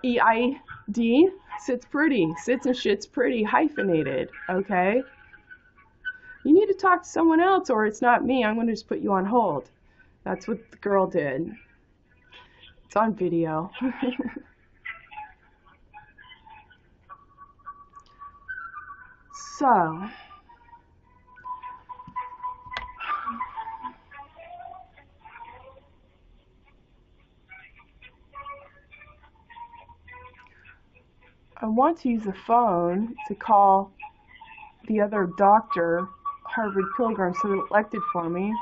EID sits pretty, sits and shits pretty, hyphenated, okay? You need to talk to someone else or it's not me, I'm going to just put you on hold. That's what the girl did. It's on video. So, I want to use the phone to call the other doctor, Harvard Pilgrim, so they elected for me.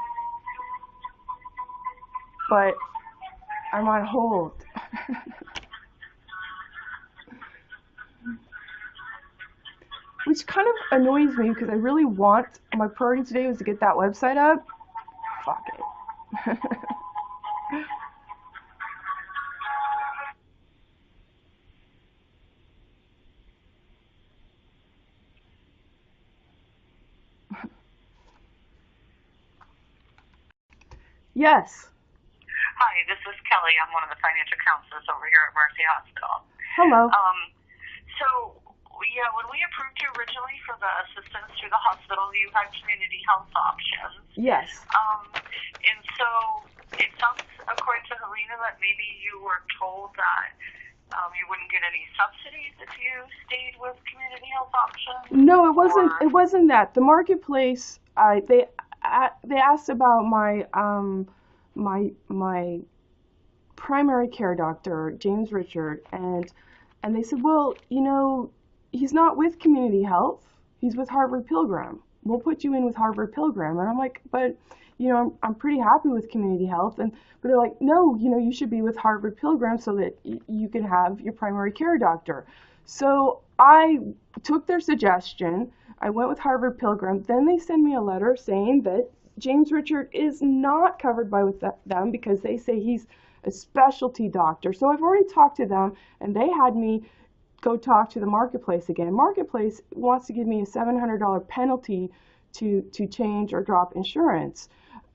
But I'm on hold. Which kind of annoys me because I really want, my priority today was to get that website up. Fuck it. Yes. Hi, this is Kelly. I'm one of the financial counselors over here at Mercy Hospital. Hello. When we approved you originally for the assistance through the hospital, you had community health options. Yes. And so it sounds, according to Helena, that maybe you were told that you wouldn't get any subsidies if you stayed with community health options. No, it wasn't. It wasn't that. The marketplace. They asked about my my primary care doctor, James Richard, and they said, well, you know, he's not with Community Health. He's with Harvard Pilgrim. We'll put you in with Harvard Pilgrim. And I'm like, but, you know, I'm pretty happy with Community Health. But they're like, no, you know, you should be with Harvard Pilgrim so that you can have your primary care doctor. So I took their suggestion. I went with Harvard Pilgrim. Then they send me a letter saying that James Richard is not covered by them because they say he's a specialty doctor. So I've already talked to them, and they had me go talk to the marketplace again. Marketplace wants to give me a $700 penalty to change or drop insurance.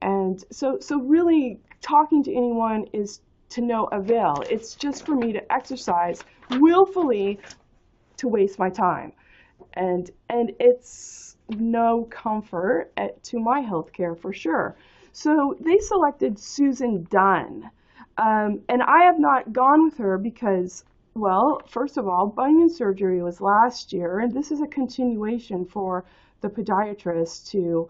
And so really talking to anyone is to no avail. It's just for me to exercise willfully to waste my time. And it's no comfort to my healthcare for sure. So they selected Susan Dunn. And I have not gone with her because, well, first of all, bunion surgery was last year, and this is a continuation for the podiatrist to,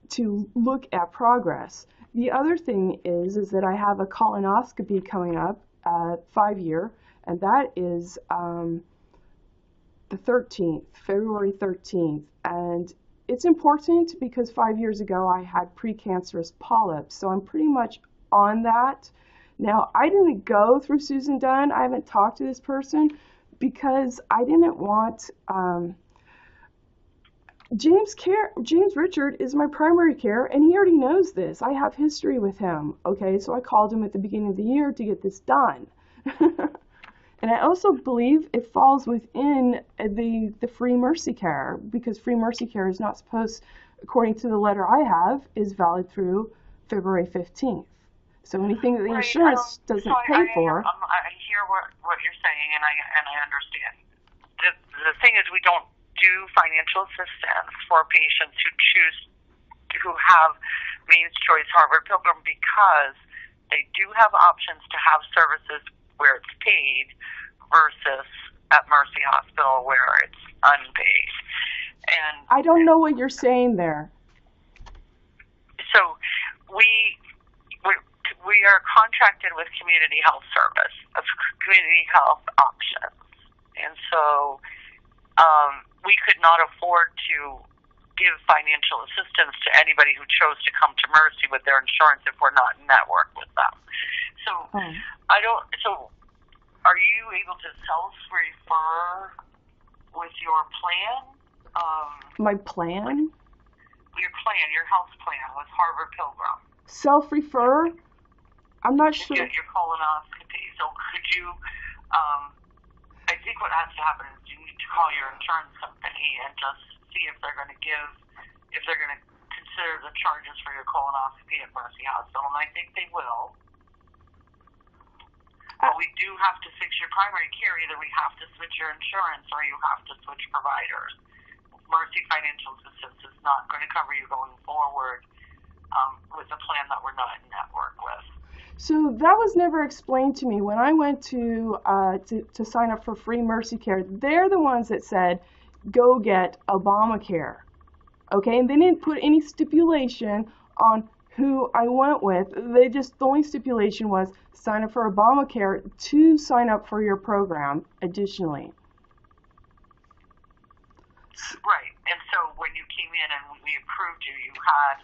to look at progress. The other thing is that I have a colonoscopy coming up, 5-year, and that is the 13th, February 13th. And it's important because 5 years ago I had precancerous polyps, so I'm pretty much on that. Now, I didn't go through Susan Dunn. I haven't talked to this person because I didn't want James Richard is my primary care, and he already knows this. I have history with him, okay? So I called him at the beginning of the year to get this done. And I also believe it falls within the free mercy care, because free mercy care is not supposed, according to the letter I have, is valid through February 15th. So anything that the insurance doesn't pay for. I hear what you're saying, and I understand. The thing is, we don't do financial assistance for patients who have Maine's Choice Harvard Pilgrim because they do have options to have services where it's paid versus at Mercy Hospital where it's unpaid. And I don't know what you're saying there. So we are contracted with Community Health Service, of Community Health Options, and so we could not afford to give financial assistance to anybody who chose to come to Mercy with their insurance if we're not in network with them. So So are you able to self-refer with your plan? My plan? Your health plan with Harvard Pilgrim. Self-refer? I'm not sure. Get your colonoscopy. So could you? I think what has to happen is you need to call your insurance company and just see if they're going to consider the charges for your colonoscopy at Mercy Hospital, and I think they will. But we do have to fix your primary care. Either we have to switch your insurance or you have to switch providers. Mercy Financial Assistance is not going to cover you going forward with a plan that we're not in network with. So that was never explained to me. When I went to sign up for free Mercy Care, they're the ones that said, go get Obamacare. Okay, and they didn't put any stipulation on who I went with. The only stipulation was sign up for Obamacare to sign up for your program additionally. Right, and so when you came in and we approved you, you had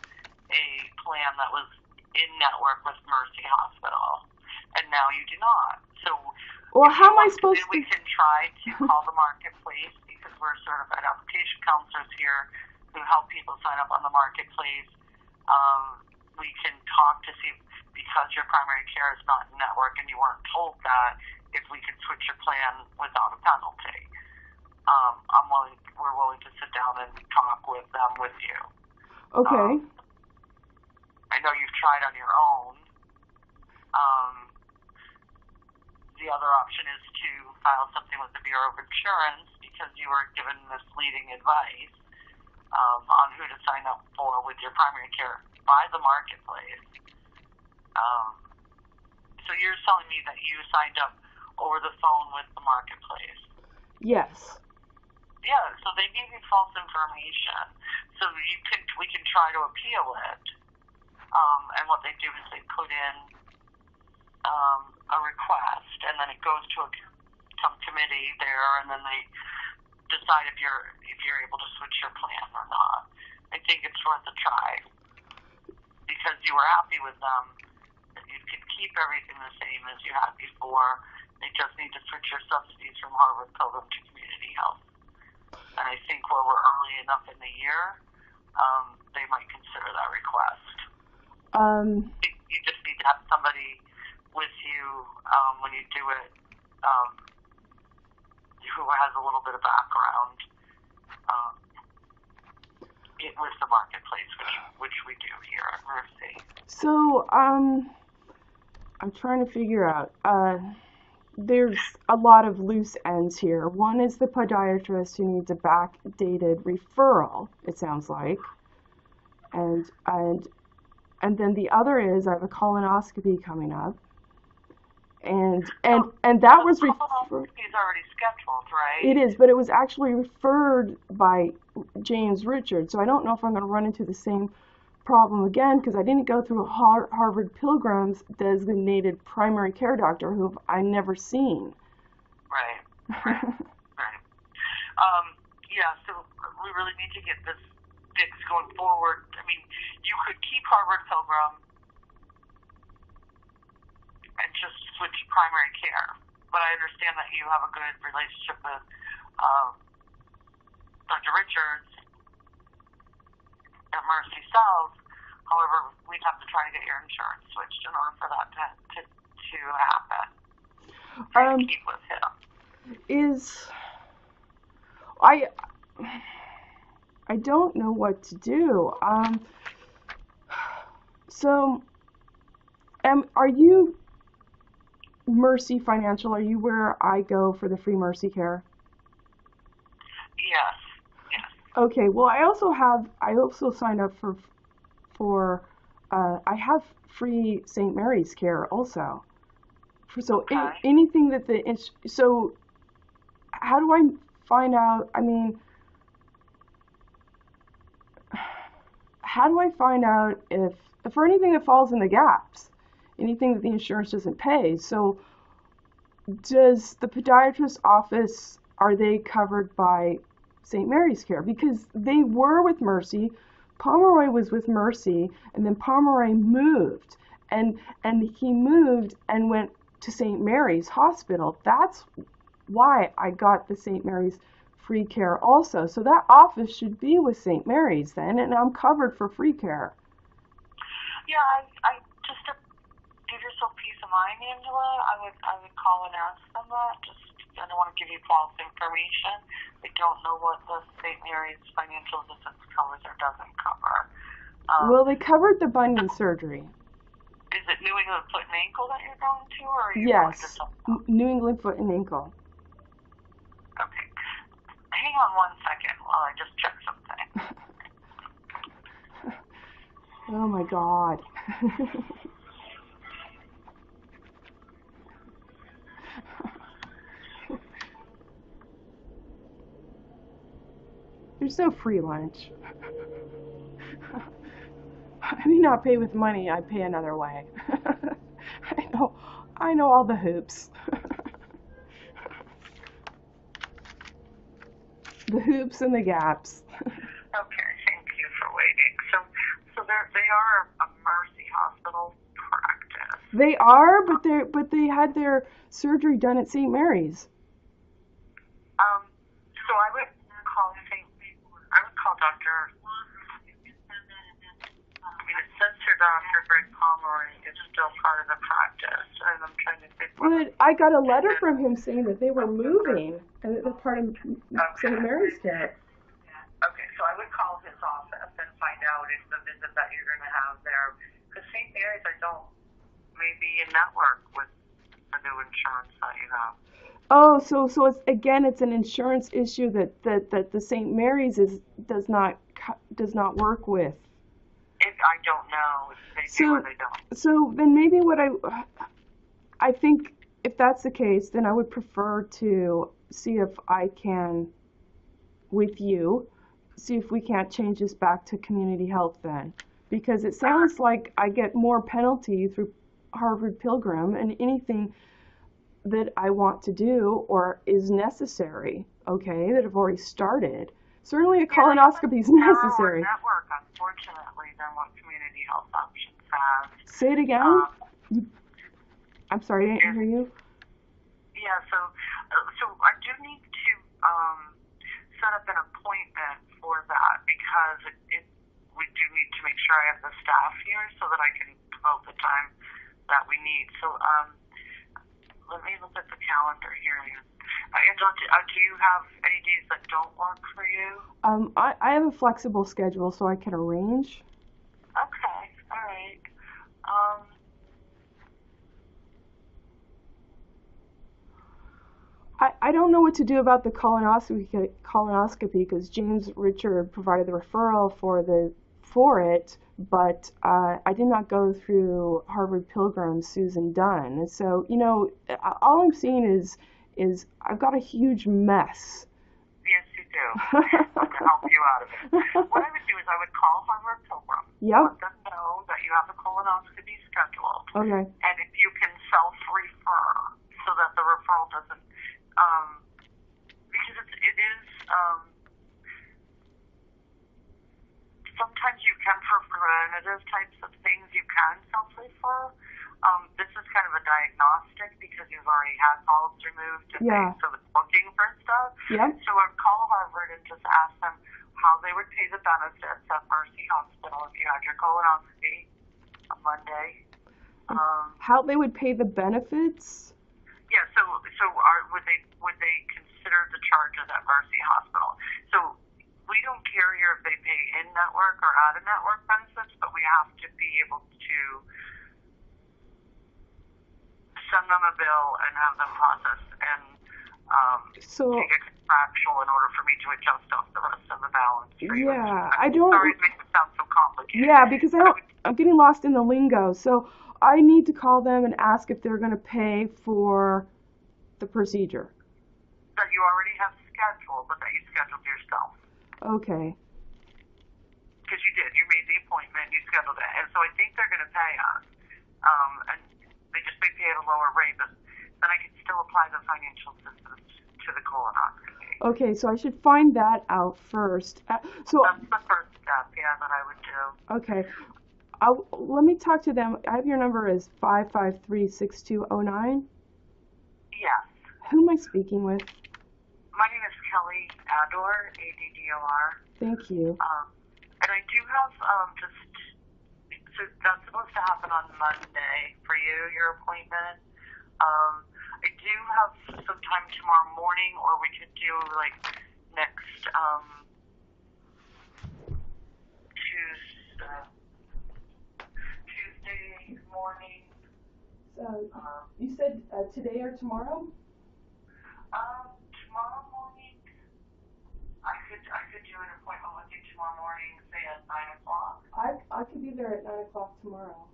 a plan that was in network with Mercy Hospital, and now you do not. So, well, how am I supposed to? We can try to call the marketplace because we're certified application counselors here who help people sign up on the marketplace. We can talk to see, because your primary care is not in network and you weren't told that, if we can switch your plan without a penalty. We're willing to sit down and talk with them with you. Okay. I know you've tried on your own. The other option is to file something with the Bureau of Insurance because you were given misleading advice on who to sign up for with your primary care by the marketplace. So you're telling me that you signed up over the phone with the marketplace? Yes. Yeah, so they gave you false information. So we can try to appeal it. And what they do is they put in a request, and then it goes to some committee there, and then they decide if you're able to switch your plan or not. I think it's worth a try because you were happy with them. That you could keep everything the same as you had before. They just need to switch your subsidies from Harvard Pilgrim to Community Health. And I think where we're early enough in the year, they might consider that request. You just need to have somebody with you when you do it who has a little bit of background with the marketplace, which we do here at Mercy. So, I'm trying to figure out. There's a lot of loose ends here. One is the podiatrist who needs a backdated referral, it sounds like. And then the other is I have a colonoscopy coming up. And that was colonoscopy is already scheduled, right? It is, but it was actually referred by James Richard. So I don't know if I'm going to run into the same problem again, because I didn't go through a Harvard Pilgrim's designated primary care doctor who I've never seen. Right. Yeah, so we really need to get this fixed going forward. I mean, you could keep Harvard Pilgrim and just switch primary care, but I understand that you have a good relationship with Dr. Richards at Mercy South. However, we'd have to try to get your insurance switched in order for that to happen. To keep with him. I don't know what to do. So, are you Mercy Financial? Are you where I go for the free Mercy care? Yes. Okay. Well, I also signed up for I have free St. Mary's care also. So anything that so how do I find out? I mean, how do I find out if for anything that falls in the gaps, anything that the insurance doesn't pay? So does the podiatrist's office, are they covered by St. Mary's care? Because they were with Mercy. Pomeroy was with Mercy, and then Pomeroy moved, and he moved and went to St. Mary's Hospital. That's why I got the St. Mary's free care also. So that office should be with St. Mary's then, and I'm covered for free care. Yeah, I just to give yourself peace of mind, Angela, I would call and ask them that. I don't want to give you false information. I don't know what the St. Mary's Financial Assistance covers or doesn't cover. Well, they covered the bunion surgery. Is it New England Foot and Ankle that you're going to, or are you going to something? New England Foot and Ankle. Okay. Hang on 1 second while I just check something. Oh my God. There's no free lunch. I may not pay with money, I pay another way. I know all the hoops. The hoops and the gaps. Okay, thank you for waiting. So they are a Mercy Hospital practice. They are, but they had their surgery done at St. Mary's. So I would call Dr. It says here Dr. Greg Pomeroy is still part of the practice, and I'm trying to think. But I got a letter from him saying that they were moving and that they're part of St. Mary's care. Okay, so I would call his office and find out if the visit that you're going to have there, because St. Mary's, may be in network with the new insurance that you have. Oh, so it's an insurance issue that the St. Mary's does not work with. I don't know if they do or they don't. So then maybe I think if that's the case, then I would prefer to see if I can, with you, see if we can't change this back to community health then. Because it sounds like I get more penalty through Harvard Pilgrim, and anything that I want to do or is necessary, okay, that I've already started. Certainly a colonoscopy is necessary. Network, unfortunately, than what community health options have. Say it again? I'm sorry, I didn't hear you. Yeah, so I do need to set up an appointment for that, because we do need to make sure I have the staff here so that I can devote the time that we need. So let me look at the calendar here. Angela, do you have any days that don't work for you? I have a flexible schedule, so I can arrange. Okay, all right. I don't know what to do about the colonoscopy because James Richard provided the referral for it, but I did not go through Harvard Pilgrim's Susan Dunn. So, you know, all I'm seeing is I've got a huge mess. Yes, you do. To help you out of it. What I would do is I would call Harvard Pilgrim. Yep. Let them know that you have a colonoscopy scheduled. Okay. And if you can self-refer so that the referral doesn't, because it is, sometimes you can, for preventative types of things, you can self-refer. This is kind of a diagnostic because you've already had polyps removed and so it's looking for stuff. Yeah. So I'd call Harvard and just ask them how they would pay the benefits at Mercy Hospital if you had your colonoscopy on Monday. How they would pay the benefits? Yeah. So would they consider the charges at Mercy Hospital? So we don't care here if they pay in-network or out-of-network benefits, but we have to be able to send them a bill and have them process and take a contractual in order for me to adjust off the rest of the balance. Yeah, I don't. Sorry to make it sound so complicated. Yeah, because I'm getting lost in the lingo. So I need to call them and ask if they're going to pay for the procedure. That you already have scheduled, but that you scheduled yourself. Okay. Because you did. You made the appointment. You scheduled it. And so I think they're going to pay us. And they just may pay at a lower rate, but then I can still apply the financial assistance to the colonoscopy. Okay, so I should find that out first. So that's the first step, that I would do. Okay. Let me talk to them. I have your number as 553-6209. Yes. Who am I speaking with? My name is Kelly Addor, Addor. Thank you. And I do have so that's supposed to happen on Monday for you, your appointment. I do have some time tomorrow morning, or we could do like next Tuesday morning. So you said today or tomorrow? Tomorrow morning, I could do an appointment with you tomorrow morning, say at 9 o'clock. I could be there at 9 o'clock tomorrow.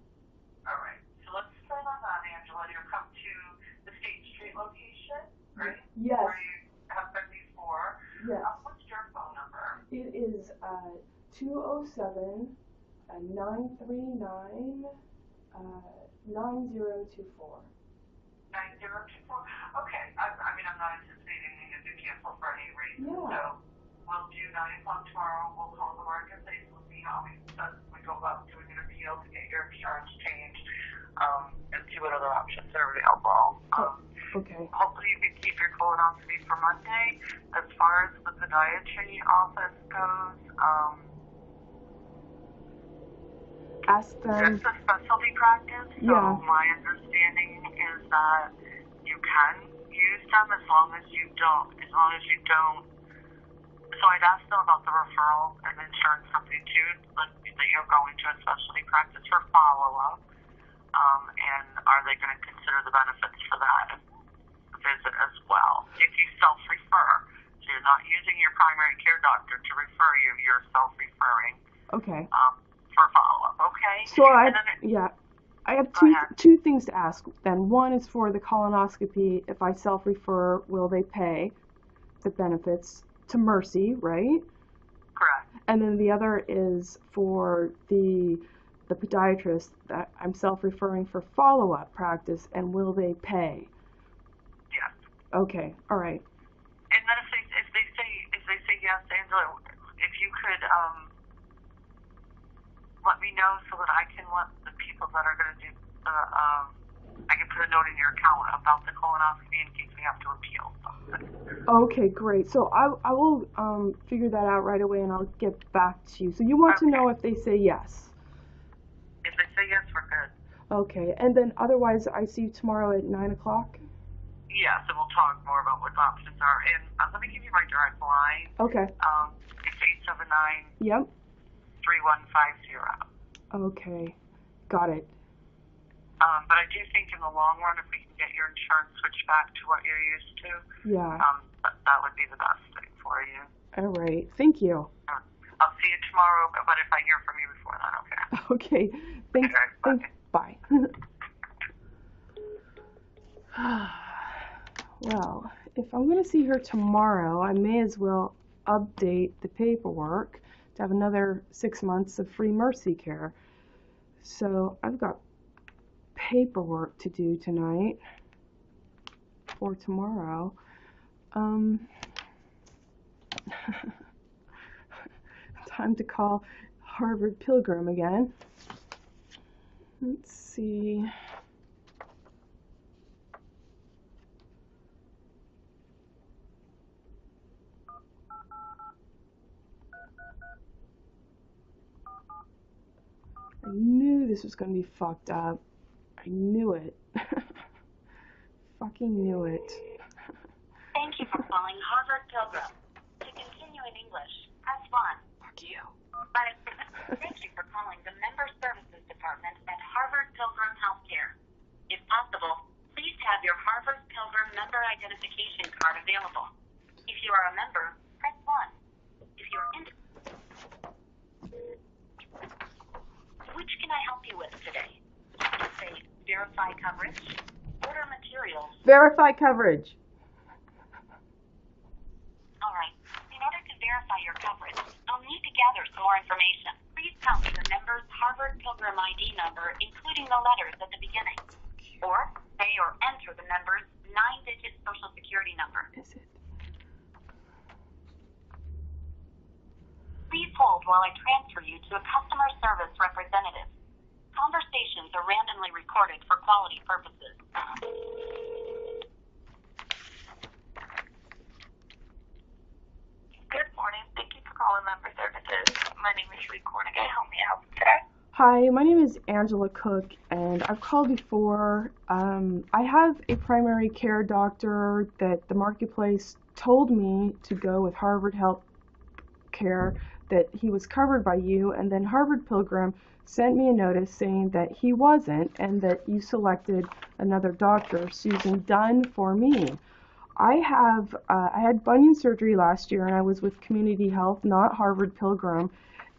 All right. So let's plan on that, Angela. You'll come to the State Street location, right? Yes. Where you have been before. Yes. What's your phone number? It is 207 939 9024. 9024? Okay. I mean, I'm not anticipating you to cancel for any reason. Yeah. So we'll do 9 o'clock tomorrow. We'll call the marketplace. We'll see how we go about doing an appeal to get your insurance changed, and see what other options are available. Okay. Hopefully you can keep your colonoscopy for Monday. As far as the podiatry office goes, Ask them. it's a specialty practice, so my understanding is that you can use them as long as you don't. So I'd ask them about the referral and insurance company too, that you're going to a specialty practice for follow-up, and are they going to consider the benefits for that visit as well? If you self-refer, so you're not using your primary care doctor to refer you, you're self-referring. Okay. For follow-up, okay? So I have two things to ask then. One is for the colonoscopy. If I self-refer, will they pay the benefits to Mercy, right? Correct. And then the other is for the podiatrist that I'm self-referring for follow-up practice, and will they pay? Yes. Okay. All right. And then if they say yes, Angela, if you could let me know so that I can let the people that are going to do I can put a note in your account about the colonoscopy in case we have to appeal something. Okay, great. So I will figure that out right away, and I'll get back to you. So you want to know if they say yes? If they say yes, we're good. Okay, and then otherwise I see you tomorrow at 9 o'clock? Yes, and we'll talk more about what the options are. And let me give you my direct line. Okay. It's 879 Yep. 3150. Okay, got it. But I do think in the long run, if we can get your insurance switched back to what you're used to, Yeah. that would be the best thing for you. All right. Thank you. I'll see you tomorrow, but if I hear from you before that, okay? Okay. Thanks. Okay, Bye. Well, if I'm going to see her tomorrow, I may as well update the paperwork to have another 6 months of free Mercy care. So I've got paperwork to do tonight or tomorrow. Time to call Harvard Pilgrim again. Let's see. I knew this was going to be fucked up. I knew it. Fucking knew it. Thank you for calling Harvard Pilgrim. To continue in English, press 1. Fuck you. Thank you for calling the Member Services Department at Harvard Pilgrim Healthcare. If possible, please have your Harvard Pilgrim member identification card available. If you are a member, press 1. If you are in... Which can I help you with today? Say, verify coverage, order materials. Verify coverage. All right. In order to verify your coverage, I'll need to gather some more information. Please tell me the member's Harvard Pilgrim ID number, including the letters at the beginning. Or say or enter the member's 9-digit social security number. Is it? Please hold while I transfer you to a customer service representative. Conversations are randomly recorded for quality purposes. Good morning. Thank you for calling Member Services. My name is Sheree Cornegay. How may I help you today? Hi, my name is Angela Cook, and I've called before. I have a primary care doctor that the marketplace told me to go with Harvard Health Care, that he was covered by you, and then Harvard Pilgrim sent me a notice saying that he wasn't, and that you selected another doctor, Susan Dunn, for me. I had bunion surgery last year, and I was with Community Health, not Harvard Pilgrim,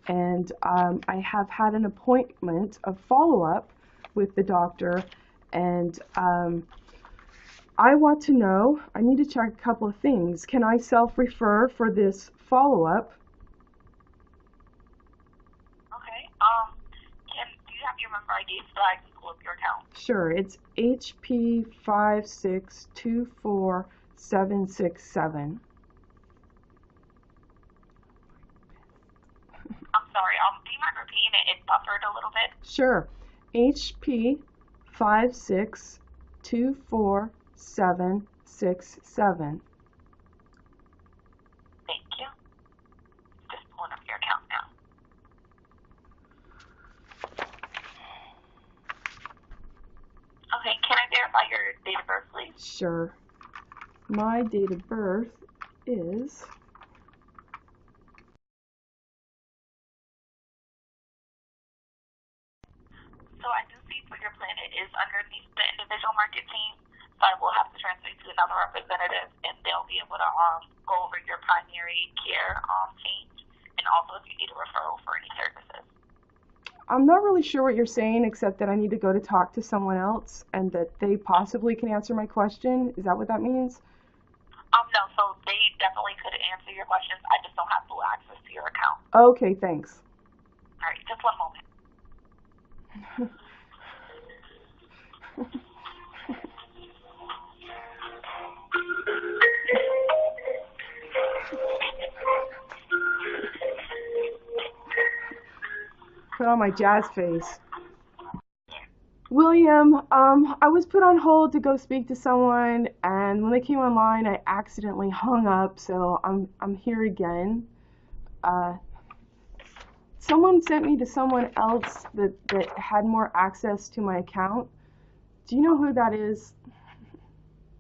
and I have had an appointment of follow-up with the doctor, and I want to know, I need to check a couple of things. Can I self-refer for this follow-up? Okay. Do you have your member ID so I can pull up your account? Sure, it's HP 5624767. I'm sorry. Do you mind repeating it? It buffered a little bit. Sure, HP 5624767. Thank you. Just pulling up your account now. Okay, can I verify your date of birth, please? Sure. My date of birth is... So I do see for your plan it is underneath the individual market team, so I will have to transfer you to another representative, and they'll be able to go over your primary care change, and also if you need a referral for any services. I'm not really sure what you're saying, except that I need to go to talk to someone else, and that they possibly can answer my question. Is that what that means? No, so they definitely could answer your questions. I just don't have full access to your account. Okay, thanks. All right, just one moment. Put on my jazz face. William, I was put on hold to go speak to someone, and when they came online, I accidentally hung up, so I'm here again. Someone sent me to someone else that had more access to my account. Do you know who that is?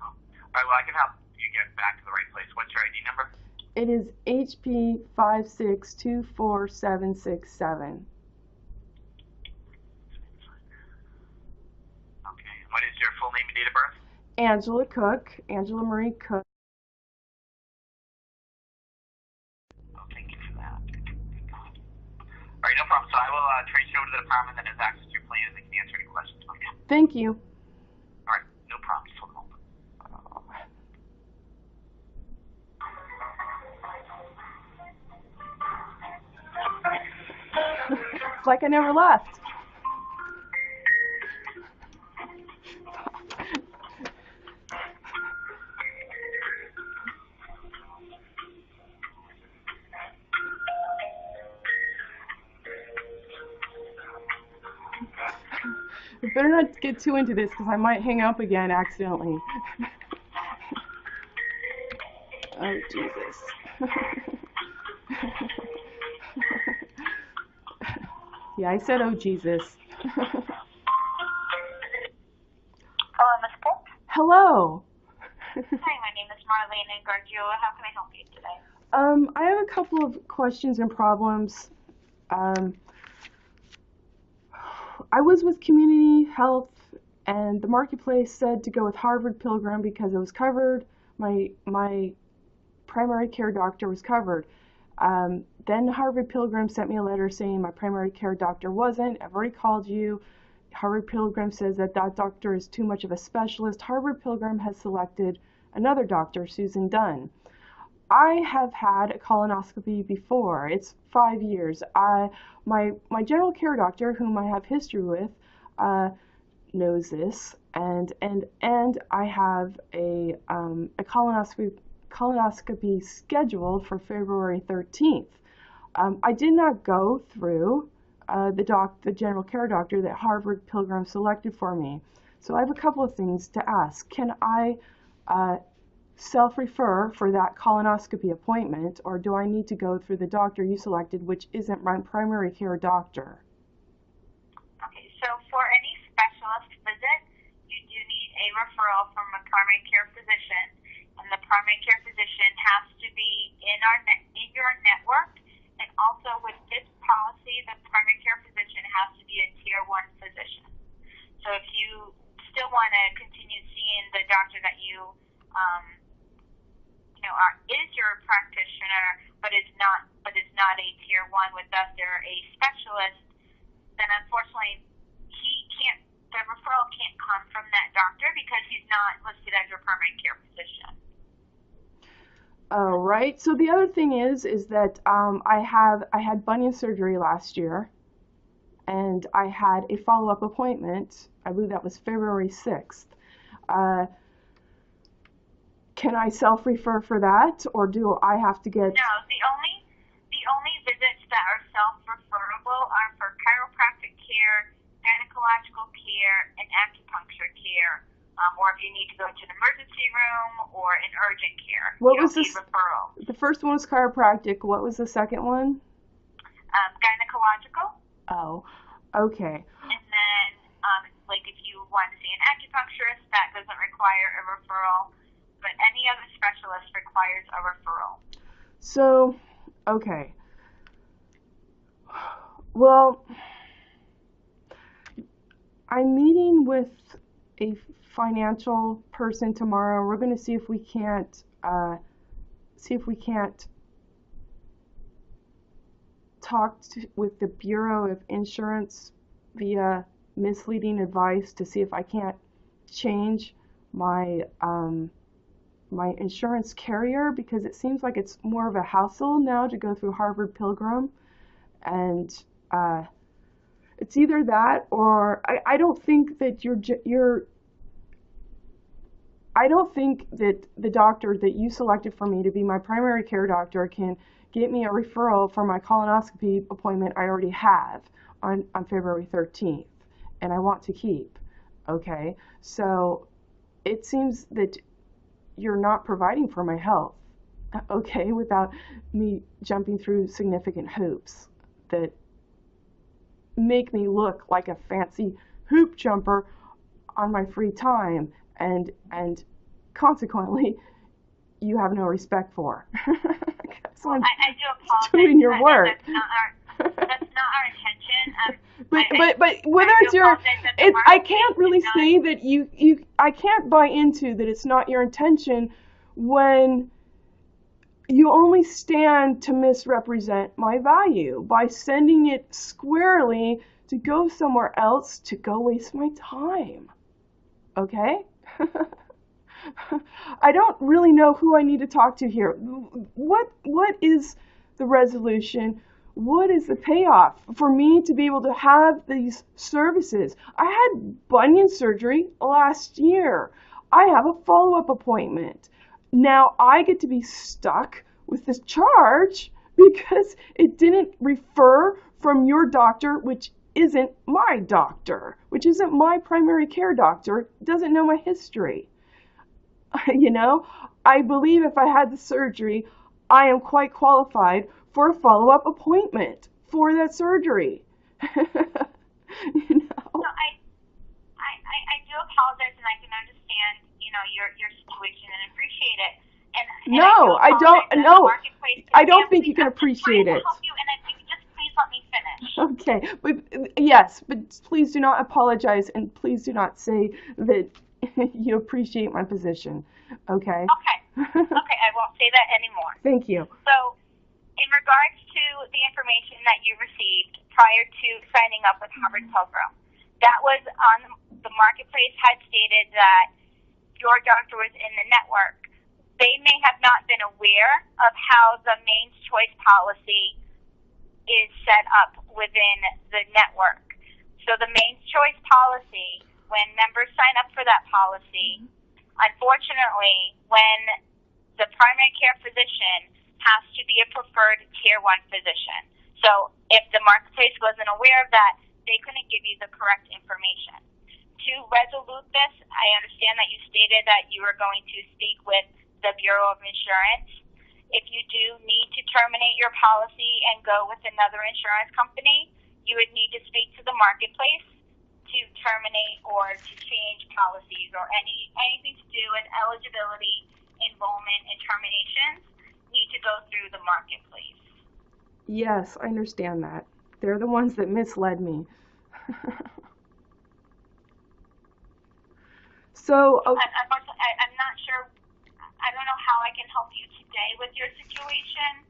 All right, well, I can help you get back to the right place. What's your ID number? It is HP 5624767. Angela Cook, Angela Marie Cook. Oh, thank you for that. All right, no problem. So I will transfer you over to the department that has access to your plan and they can answer any questions for you. Thank you. All right, no problem. Just hold on. It's like I never left. I better not get too into this because I might hang up again accidentally. Oh, Jesus. Yeah, I said, oh, Jesus. Hello, Ms. Cook. Hello. Hi, my name is Marlene in Gargiola. How can I help you today? I have a couple of questions and problems. I was with Community Health, and the marketplace said to go with Harvard Pilgrim because it was covered. My primary care doctor was covered. Then Harvard Pilgrim sent me a letter saying my primary care doctor wasn't. I've already called you. Harvard Pilgrim says that that doctor is too much of a specialist. Harvard Pilgrim has selected another doctor, Susan Dunn. I have had a colonoscopy before. It's 5 years. My general care doctor, whom I have history with, knows this, and I have a colonoscopy scheduled for February 13th. I did not go through the general care doctor that Harvard Pilgrim selected for me. So I have a couple of things to ask. Can I self-refer for that colonoscopy appointment, or do I need to go through the doctor you selected, which isn't my primary care doctor? Okay, so for any specialist visit, you do need a referral from a primary care physician, and the primary care physician has to be in your network, and also with this policy, the primary care physician has to be a Tier 1 physician. So if you still want to continue seeing the doctor that is your practitioner, but is not a Tier 1 with us, they're a specialist, then unfortunately the referral can't come from that doctor because he's not listed as your primary care physician. All right. So the other thing is that I had bunion surgery last year, and I had a follow-up appointment. I believe that was February 6th. Can I self-refer for that, or do I have to get? No, the only visits that are self-referable are for chiropractic care, gynecological care, and acupuncture care, or if you need to go to an emergency room or an urgent care. What was this referral? The first one was chiropractic. What was the second one? Gynecological. Oh, okay. And then, if you want to see an acupuncturist, that doesn't require a referral. But any other specialist requires a referral. So, okay. Well, I'm meeting with a financial person tomorrow. We're going to see if we can't talk with the Bureau of Insurance via misleading advice to see if I can't change my my insurance carrier, because it seems like it's more of a hassle now to go through Harvard Pilgrim, and it's either that or I don't think that I don't think that the doctor that you selected for me to be my primary care doctor can get me a referral for my colonoscopy appointment I already have on February 13th, and I want to keep. Okay, so it seems that you're not providing for my health, okay, without me jumping through significant hoops that make me look like a fancy hoop jumper on my free time, and consequently you have no respect for. So I do apologize. doing your work. That's not That's not our intention. But whether it's your, I can't really say that I can't buy into that it's not your intention when you only stand to misrepresent my value by sending it squarely to go somewhere else to go waste my time. Okay? I don't really know who I need to talk to here. What is the resolution? What is the payoff for me to be able to have these services? I had bunion surgery last year. I have a follow-up appointment. Now I get to be stuck with this charge because it didn't refer from your doctor, which isn't my doctor, which isn't my primary care doctor, doesn't know my history. You know, I believe if I had the surgery, I am quite qualified for a follow-up appointment for that surgery. You know? So I do apologize, and I can understand, your situation and appreciate it. No, I don't think you can appreciate it. I'm trying to help you, and if you just please let me finish. Okay, but yes, but please do not apologize, and please do not say that you appreciate my position. Okay? Okay, I won't say that anymore. Thank you. So, in regards to the information that you received prior to signing up with Harvard Pilgrim, that was on the marketplace had stated that your doctor was in the network. They may have not been aware of how the Maine's Choice policy is set up within the network. So the Maine's Choice policy, when members sign up for that policy, unfortunately, when the primary care physician has to be a preferred Tier 1 physician. So if the marketplace wasn't aware of that, they couldn't give you the correct information. To resolve this, I understand that you stated that you were going to speak with the Bureau of Insurance. If you do need to terminate your policy and go with another insurance company, you would need to speak to the marketplace to terminate or to change policies or anything to do with eligibility, enrollment, and terminations need to go through the marketplace. Yes, I understand that. They're the ones that misled me. So, Unfortunately, I'm not sure. I don't know how I can help you today with your situation.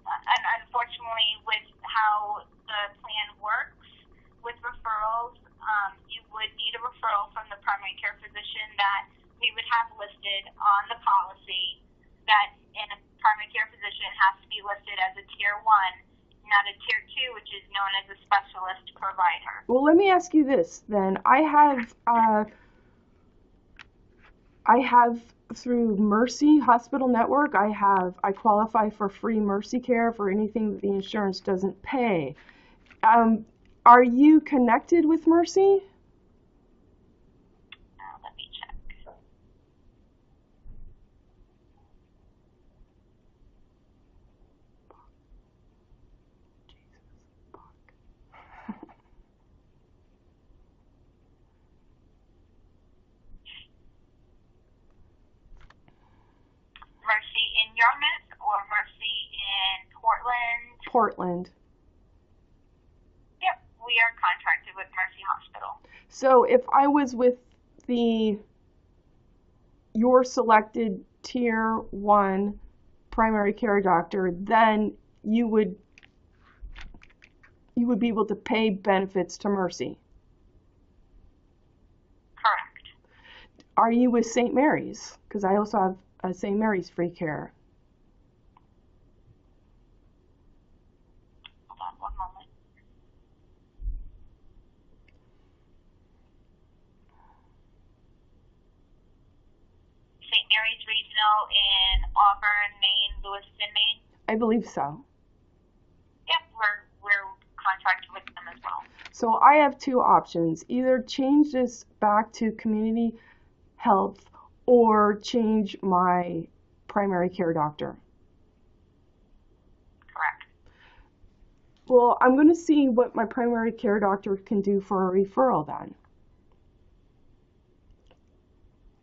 And unfortunately, with how the plan works with referrals, you would need a referral from the primary care physician that we would have listed on the policy. That in a primary care physician has to be listed as a Tier 1, not a Tier 2, which is known as a specialist provider. Well, let me ask you this then. I have through Mercy Hospital Network, I qualify for free Mercy care for anything that the insurance doesn't pay. Are you connected with Mercy? Let me check. Mercy in Yarmouth or Mercy in Portland? Portland. Yep, we are contracted with Mercy Hospital. So if I was with your selected Tier 1 primary care doctor, then you would be able to pay benefits to Mercy. Correct. Are you with St. Mary's? Because I also have St. Mary's free care. Hold on one moment. St. Mary's Regional in Auburn, Maine, Lewiston, Maine? I believe so. Yep, we're contracted with them as well. So I have two options. Either change this back to community health or change my primary care doctor. Correct. Well, I'm going to see what my primary care doctor can do for a referral then.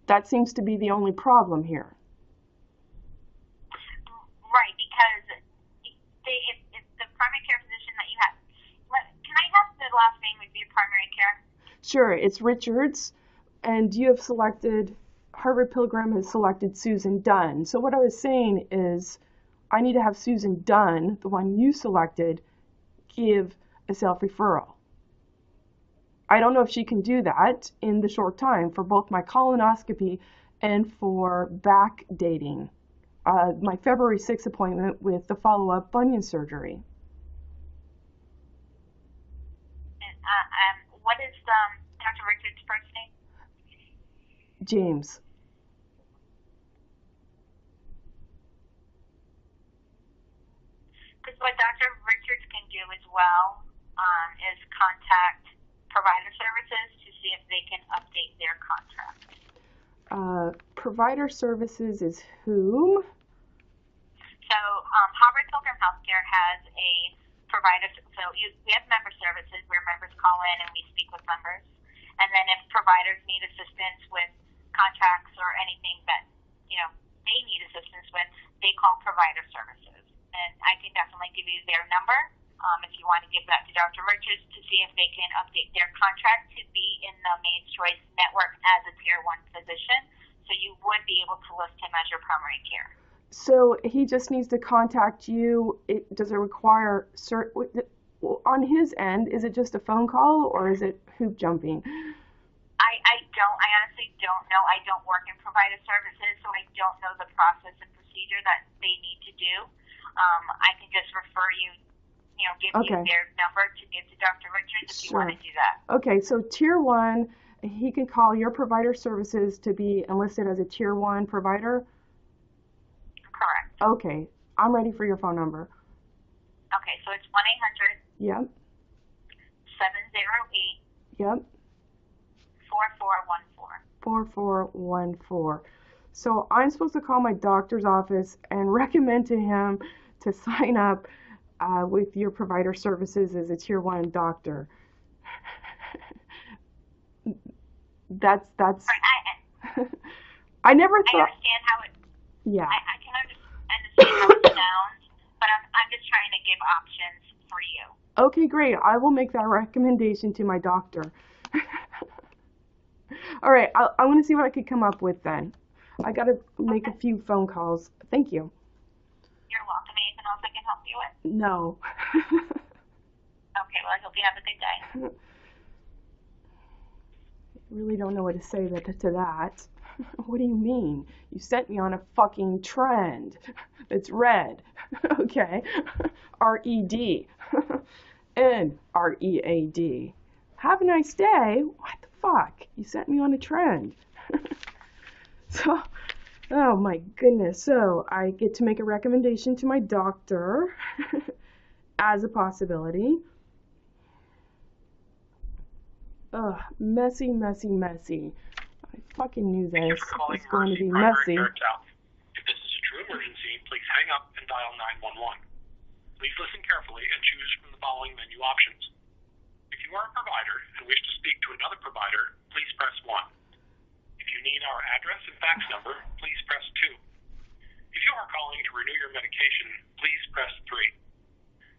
That seems to be the only problem here. Right, because if the Sure, it's Richards, and you have selected, Harvard Pilgrim has selected Susan Dunn. So what I was saying is, I need to have Susan Dunn, the one you selected, give a self-referral. I don't know if she can do that in the short time for both my colonoscopy and for back dating. My February 6th appointment with the follow-up bunion surgery. What is Dr. Richards' first name? James. Because what Dr. Richards can do as well is contact provider services to see if they can update their contract. Provider services is whom? So Harvard Pilgrim Healthcare has a provider. So we have member services where members call in and we speak with members. And then if providers need assistance with contracts or anything that they need assistance with, they call provider services. And I can definitely give you their number if you want to give that to Dr. Richards to see if they can update their contract to be in the Maine's Choice Network as a Tier 1 physician. So you would be able to list him as your primary care. So he just needs to contact you. Does it require on his end? Is it just a phone call or is it hoop jumping? I honestly don't know. I don't work in provider services, so I don't know the process and procedure that they need to do. I can just refer you, give you their number to give to Dr. Richards if you want to do that. Okay, so Tier 1, he can call your provider services to be enlisted as a Tier 1 provider? Correct. Okay, I'm ready for your phone number. Okay, so it's 1-800. Yep. 708. Yep. 4414. 4414. So I'm supposed to call my doctor's office and recommend to him to sign up with your provider services as a Tier 1 doctor. That's. Right, I never thought. I understand how it. Yeah. I can understand how it sounds, but I'm just trying to give options for you. Okay, great. I will make that recommendation to my doctor. All right, I want to see what I could come up with then. I got to make a few phone calls. Thank you. You're welcome. Anything else I can help you with? No. Okay, well, I hope you have a good day. I really don't know what to say to that. What do you mean? You sent me on a fucking trend. It's red. Okay. R-E-D. N-R-E-A-D. Have a nice day. What the fuck? You sent me on a trend. So, oh my goodness. So, I get to make a recommendation to my doctor as a possibility. Ugh, messy, messy, messy. I fucking knew this was going to be messy. If this is a true emergency, please hang up and dial 911. Please listen carefully and choose from the following menu options. If you are a provider and wish to speak to another provider, please press 1. If you need our address and fax number, please press 2. If you are calling to renew your medication, please press 3.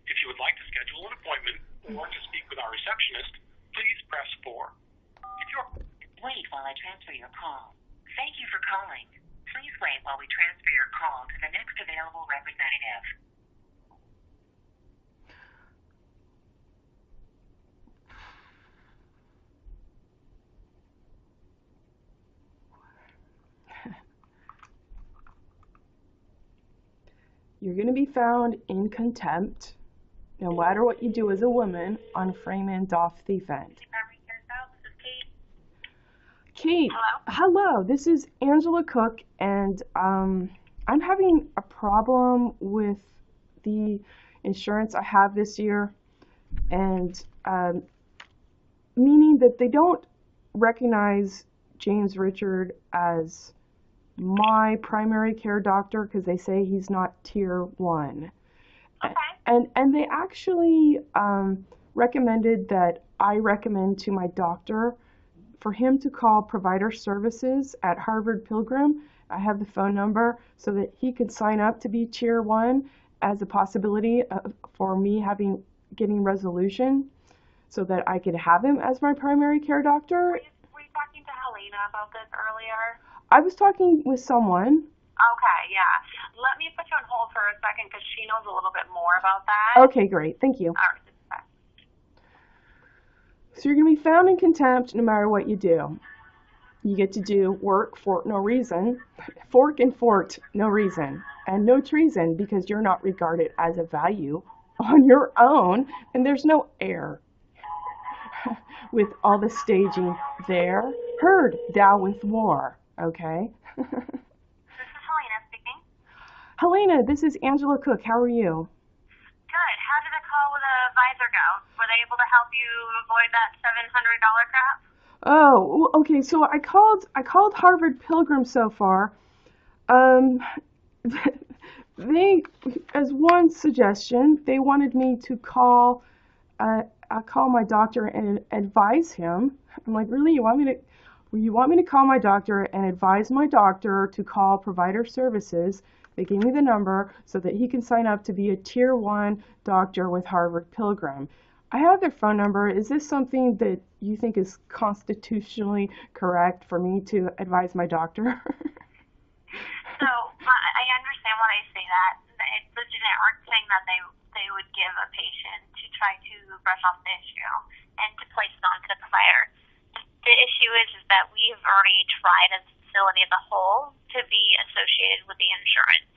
If you would like to schedule an appointment or to speak with our receptionist, please press 4. If you're... Wait while I transfer your call. Thank you for calling. Please wait while we transfer your call to the next available representative. You're going to be found in contempt, no matter what you do as a woman, on frame end off thief end. Kate, hello. This is Angela Cook, and I'm having a problem with the insurance I have this year, and meaning that they don't recognize James Richard as my primary care doctor because they say he's not Tier 1. Okay. And they actually recommended that I recommend to my doctor for him to call provider services at Harvard Pilgrim. I have the phone number so that he could sign up to be Tier 1 as a possibility for me getting resolution. so that I could have him as my primary care doctor. Were you talking to Helena about this earlier? I was talking with someone. Okay, yeah. Let me put you on hold for a second because she knows a little bit more about that. Okay, great. Thank you. All right. So you're going to be found in contempt no matter what you do. You get to do work for no reason, fork and fort, no reason, and no treason because you're not regarded as a value on your own, and there's no air. With all the staging there, heard thou with war, okay? This is Helena speaking. Helena, this is Angela Cook. How are you? Good. How did the call with the advisor go? Were they able to help you avoid that $700 crap? Oh, okay. So I called Harvard Pilgrim so far. They, as one suggestion, they wanted me to call my doctor and advise him. I'm like, really? You want me to call my doctor and advise my doctor to call provider services? They gave me the number so that he can sign up to be a tier 1 doctor with Harvard Pilgrim. I have their phone number. Is this something that you think is constitutionally correct for me to advise my doctor? So I understand why they say that. It's a generic thing that they would give a patient to try to brush off the issue and to place it onto the provider. The issue is that we've already tried as a facility as a whole to be associated with the insurance.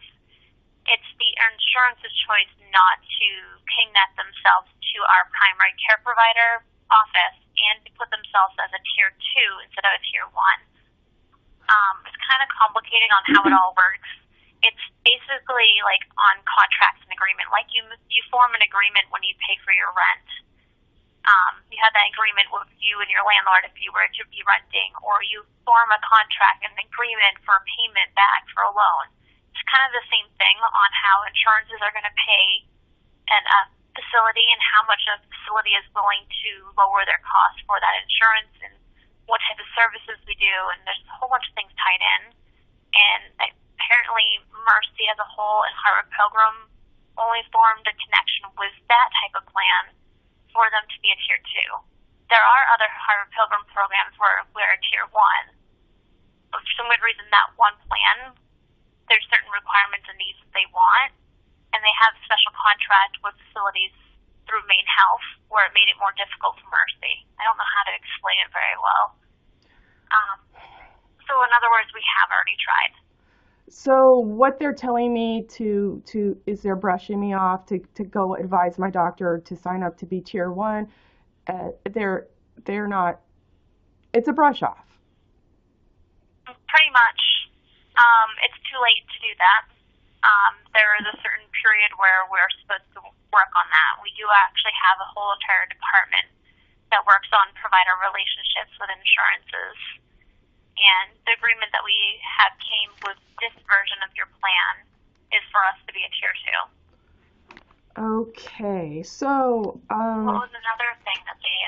It's the insurance's choice not to connect themselves to our primary care provider office and to put themselves as a tier 2 instead of a tier 1. It's kind of complicated on how it all works. It's basically like on contracts and agreement. Like you form an agreement when you pay for your rent. You have that agreement with you and your landlord if you were to be renting, or you form a contract, an agreement for a payment back for a loan. It's kind of the same thing on how insurances are going to pay a facility and how much a facility is willing to lower their costs for that insurance and what type of services we do. And there's a whole bunch of things tied in. And apparently Mercy as a whole and Harvard Pilgrim only formed a connection with that type of plan for them to be a tier 2. There are other Harvard Pilgrim programs where we're a tier 1. But for some weird reason, that one plan, there's certain requirements and needs that they want, and they have a special contract with facilities through Maine Health where it made it more difficult for Mercy. I don't know how to explain it very well. So in other words, we have already tried. So what they're telling me is they're brushing me off to go advise my doctor to sign up to be tier 1. They're not. It's a brush off. Pretty much. It's too late to do that. There is a certain period where we're supposed to work on that. We do actually have a whole entire department that works on provider relationships with insurances. And the agreement that we have came with this version of your plan is for us to be a tier 2. Okay, so what was another thing that they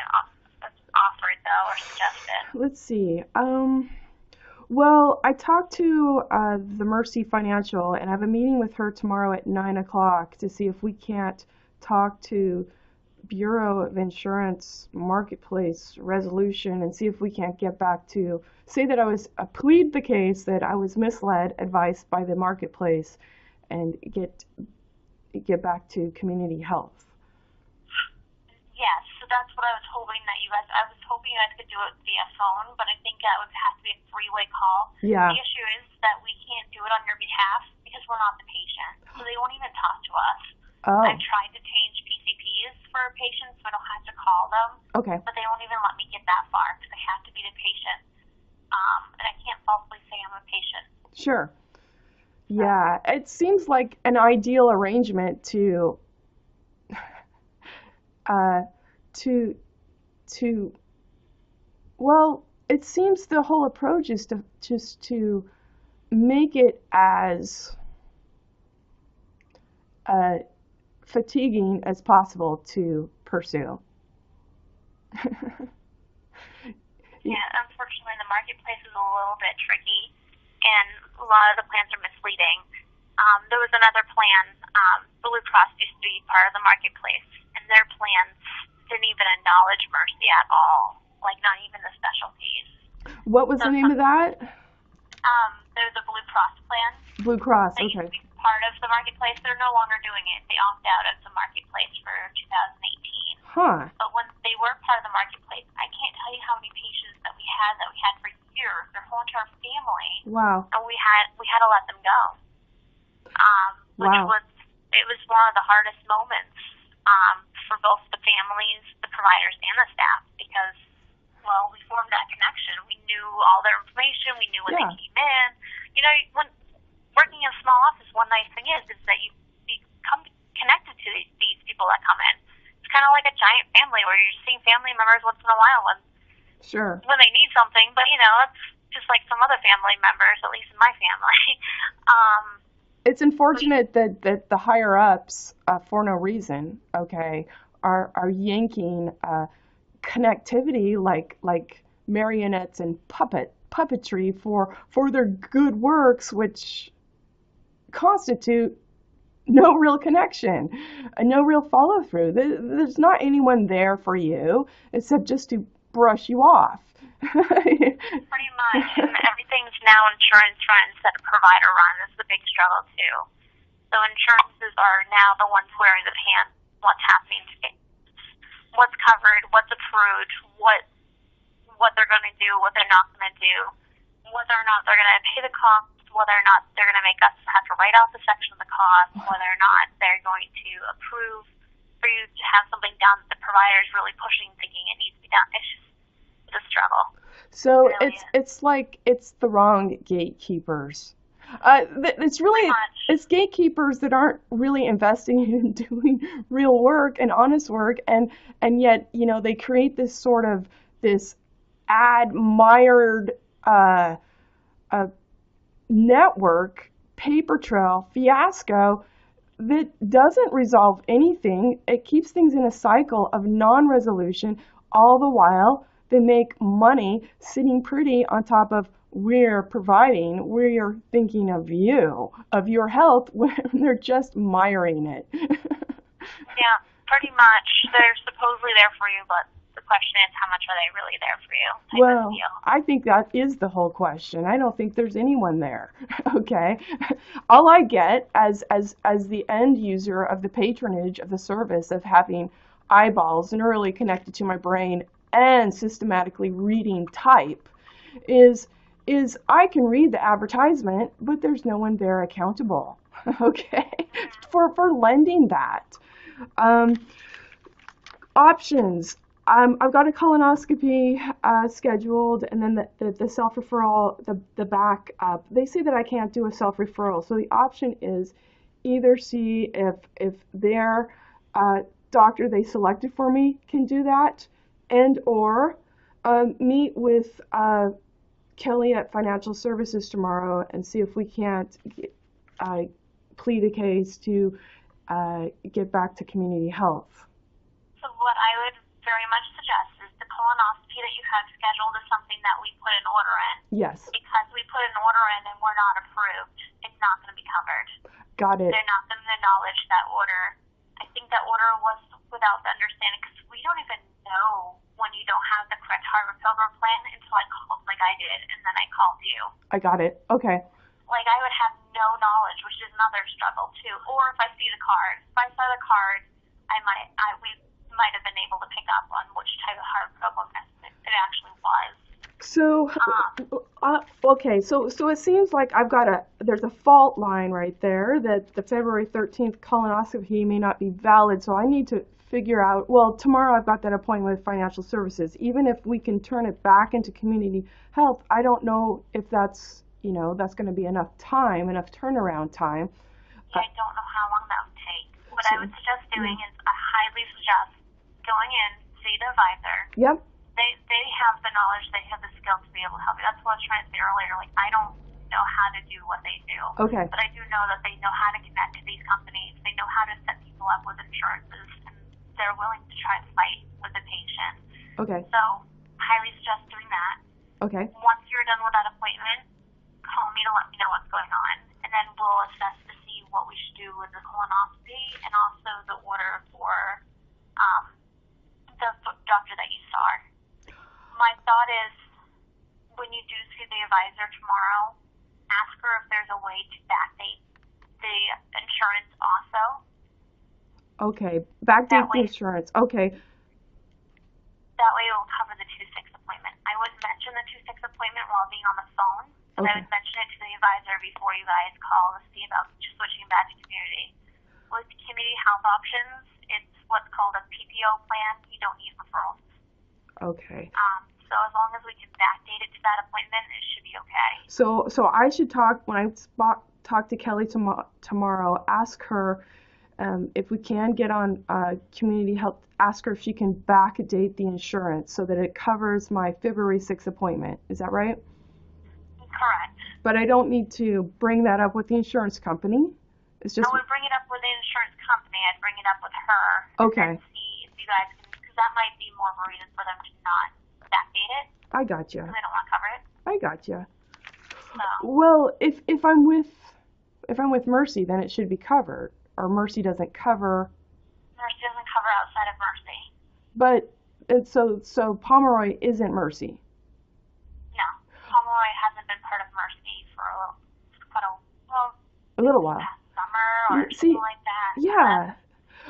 offered though or suggested? Let's see. Well, I talked to the Mercy Financial, and I have a meeting with her tomorrow at 9 o'clock to see if we can't talk to Bureau of Insurance Marketplace Resolution and see if we can't get back to, say that I was, plead the case that I was misled, advised by the marketplace, and get back to community health. Yes, so that's what I was hoping that I was hoping you guys could do it via phone, but I think that would have to be a 3-way call. Yeah. The issue is that we can't do it on your behalf because we're not the patient, so they won't even talk to us. Oh. I've tried to change PCPs for patients so I don't have to call them. Okay. But they won't even let me get that far because I have to be the patient. And I can't falsely say I'm a patient. Sure. Yeah, it seems like an ideal arrangement well, it seems the whole approach is to make it as fatiguing as possible to pursue. Yeah, unfortunately the marketplace is a little bit tricky and a lot of the plans are misleading. There was another plan, Blue Cross used to be part of the marketplace, and their plans didn't even acknowledge mercy at all, like not even the specialties. What was So the name of that? There's a Blue Cross plan. Blue Cross, They used okay. to be part of the marketplace. They're no longer doing it. They opted out of the marketplace for 2018. Huh. But when they were part of the marketplace, I can't tell you how many patients that we had for years, their whole entire family, Wow. and we had to let them go. Which Wow. it was one of the hardest moments for both the families, the providers, and the staff because, well, we formed that connection. We knew all their information. We knew when Yeah. they came in. You know, when working in a small office, one nice thing is that you become connected to these people that come in. It's kind of like a giant family where you're seeing family members once in a while Sure. when they need something. But, you know, it's just like some other family members, at least in my family. It's unfortunate that the higher ups, for no reason, okay, are yanking connectivity like marionettes and puppetry for their good works, which constitute no real connection, no real follow through. There's not anyone there for you except just to brush you off. Pretty much, and everything's now insurance run instead of provider run. This is a big struggle too. So insurances are now the ones wearing the pants. What's happening to it? What's covered? What's approved? What they're going to do? What they're not going to do? Whether or not they're going to pay the cost? Whether or not they're going to make us have to write off a section of the cost? Whether or not they're going to approve for you to have something done that the provider is really pushing, thinking it needs to be done. It's just a struggle. So Really it's like it's the wrong gatekeepers. It's really it's gatekeepers that aren't really investing in doing real work and honest work, and yet they create this sort of this admired network paper trail fiasco that doesn't resolve anything. It keeps things in a cycle of non-resolution, all the while they make money sitting pretty on top of we're providing, we're thinking of you, of your health, when they're just miring it. Yeah, pretty much. They're supposedly there for you, but the question is, how much are they really there for you? Well, I think that is the whole question. I don't think there's anyone there. Okay. All I get as the end user of the patronage of the service of having eyeballs neurally connected to my brain and systematically reading type is I can read the advertisement, but there's no one there accountable, okay, for lending that. Options. I've got a colonoscopy scheduled, and then the self-referral, the backup. They say that I can't do a self-referral, so the option is either see if their doctor they selected for me can do that, and or meet with Kelly at Financial Services tomorrow and see if we can't plead a case to get back to community health. So what I would very much suggest is the colonoscopy that you have scheduled is something that we put an order in. Yes. Because we put an order in and we're not approved, it's not going to be covered. Got it. They're not going to acknowledge that order. I think that order was without the understanding, because we don't even know when you don't have the correct Harvard Pilgrim plan until I called, like I did, and then I called you. I got it. Okay. Like, I would have no knowledge, which is another struggle too. Or if I see the card, if I saw the card, we might have been able to pick up on which type of Harvard Pilgrim it actually was. So, okay, so it seems like there's a fault line right there that the February 13th colonoscopy may not be valid, so I need to figure out, well, tomorrow I've got that appointment with Financial Services. Even if we can turn it back into community health, I don't know if that's going to be enough turnaround time. I don't know how long that would take. What I would suggest doing is, I highly suggest going in, see the advisor. Yep. They have the knowledge, they have the skill to be able to help you. That's what I was trying to say earlier. Like, I don't know how to do what they do. Okay. But I do know that they know how to connect to these companies. They know how to set people up with insurances, and they're willing to try to fight with the patient. Okay. So, highly suggest doing that. Okay. Once you're done with that appointment, call me to let me know what's going on, and then we'll assess to see what we should do with the colonoscopy and also the order for the thought is, when you do see the advisor tomorrow, ask her if there's a way to backdate the insurance also. Okay, backdate the That way- insurance. Okay, That way it will cover the 2-6 appointment. I wouldn't mention the 2-6 appointment while being on the phone, but I Okay. would mention it to the advisor before you guys call to see about switching back to community. With community health options, it's what's called a PPO plan. You don't need referrals. okay. So as long as we can backdate it to that appointment, it should be okay. So I should talk when I talk to Kelly tomorrow. Ask her if we can get on community health. Ask her if she can backdate the insurance so that it covers my February 6th appointment. Is that right? Correct. But I don't need to bring that up with the insurance company. It's just I would bring it up with the insurance company. I'd bring it up with her. Okay. And see if you guys can, because that might be more of a reason for them to not backdate it, I gotcha. because they don't want to cover it. I gotcha. So, Well, if I'm with Mercy, then it should be covered. Or Mercy doesn't cover. Mercy doesn't cover outside of Mercy. But so Pomeroy isn't Mercy. No. Pomeroy hasn't been part of Mercy for quite A little while. past summer or See, something like that. Yeah.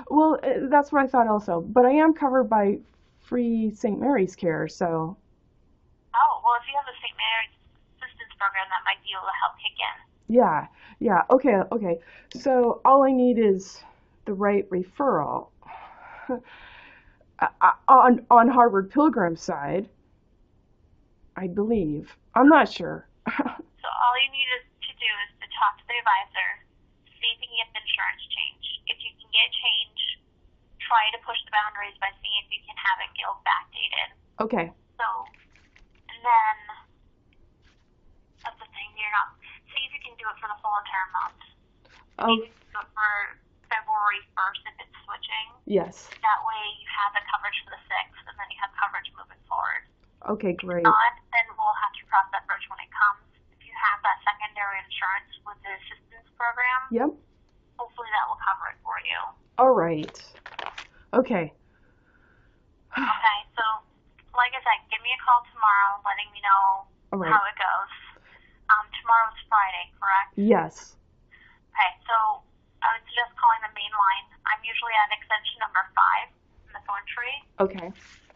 Well, that's what I thought also. But I am covered by free St. Mary's care, so Oh, well, if you have the St. Mary's Assistance Program, that might be able to help kick in. yeah. Okay. So all I need is the right referral. On Harvard Pilgrim's side, I believe. I'm not sure. So all you need to do is to talk to the advisor, see if you can get the insurance change. If you can get change, try to push the boundaries by seeing if you can have it get backdated. Okay. So, and then, that's the thing, see if you can do it for the whole entire month. Oh, Maybe do it for February 1st if it's switching. yes. That way you have the coverage for the 6th, and then you have coverage moving forward. Okay, great. Not, then we'll have to cross that bridge when it comes. If you have that secondary insurance with the assistance program, Yep. hopefully that will cover it for you. All right. Okay. Okay, so like I said, give me a call tomorrow letting me know All right. how it goes. Tomorrow's Friday, correct? Yes. Okay, so I would suggest calling the main line. I'm usually at extension number 5 in the phone tree, Okay.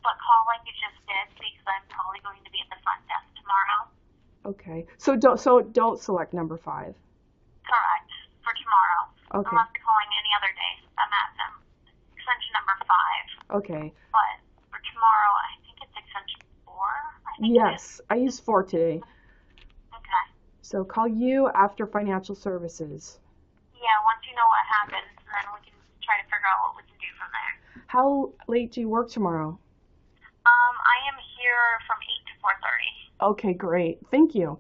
but call like you just did because I'm probably going to be at the front desk tomorrow. Okay. So don't select number 5. Correct, for tomorrow. Okay. Unless you're calling any other days. I'm at extension number 5. Okay. But for tomorrow, I think it's extension 4. I think it is. Yes. I used 4 today. Okay. So call you after financial services. Yeah, once you know what happens, then we can try to figure out what we can do from there. How late do you work tomorrow? I am here from 8 to 4:30. Okay, great. Thank you.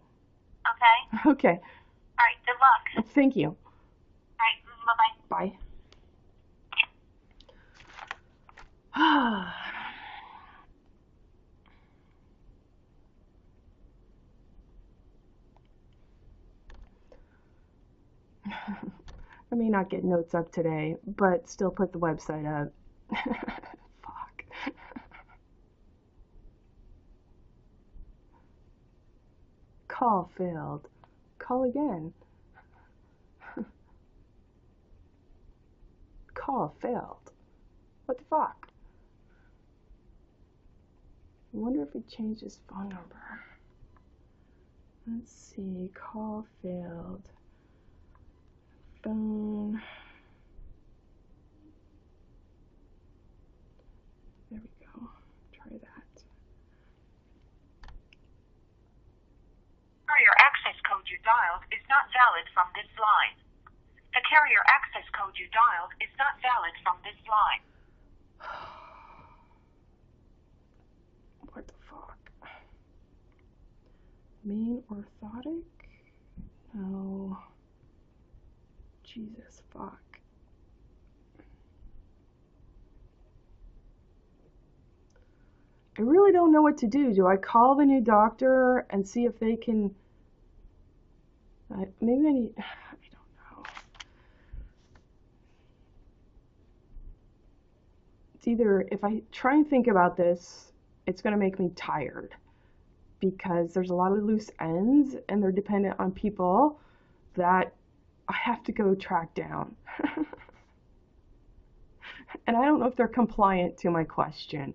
Okay? Okay. All right, good luck. Thank you. All right, bye-bye. Bye. I may not get notes up today, but still put the website up. Fuck. Call failed. Call again. Call failed. What the fuck? I wonder if he changed his phone number. Let's see. Call failed. Phone. There we go. Try that. Carrier access code you dialed is not valid from this line. The carrier access code you dialed is not valid from this line. What the fuck? Main orthotic? No. Jesus fuck. I really don't know what to do. Do I call the new doctor and see if they can... maybe I need... I don't know. It's either... If I try and think about this, it's going to make me tired. because there's a lot of loose ends and they're dependent on people that I have to go track down. And I don't know if they're compliant to my question.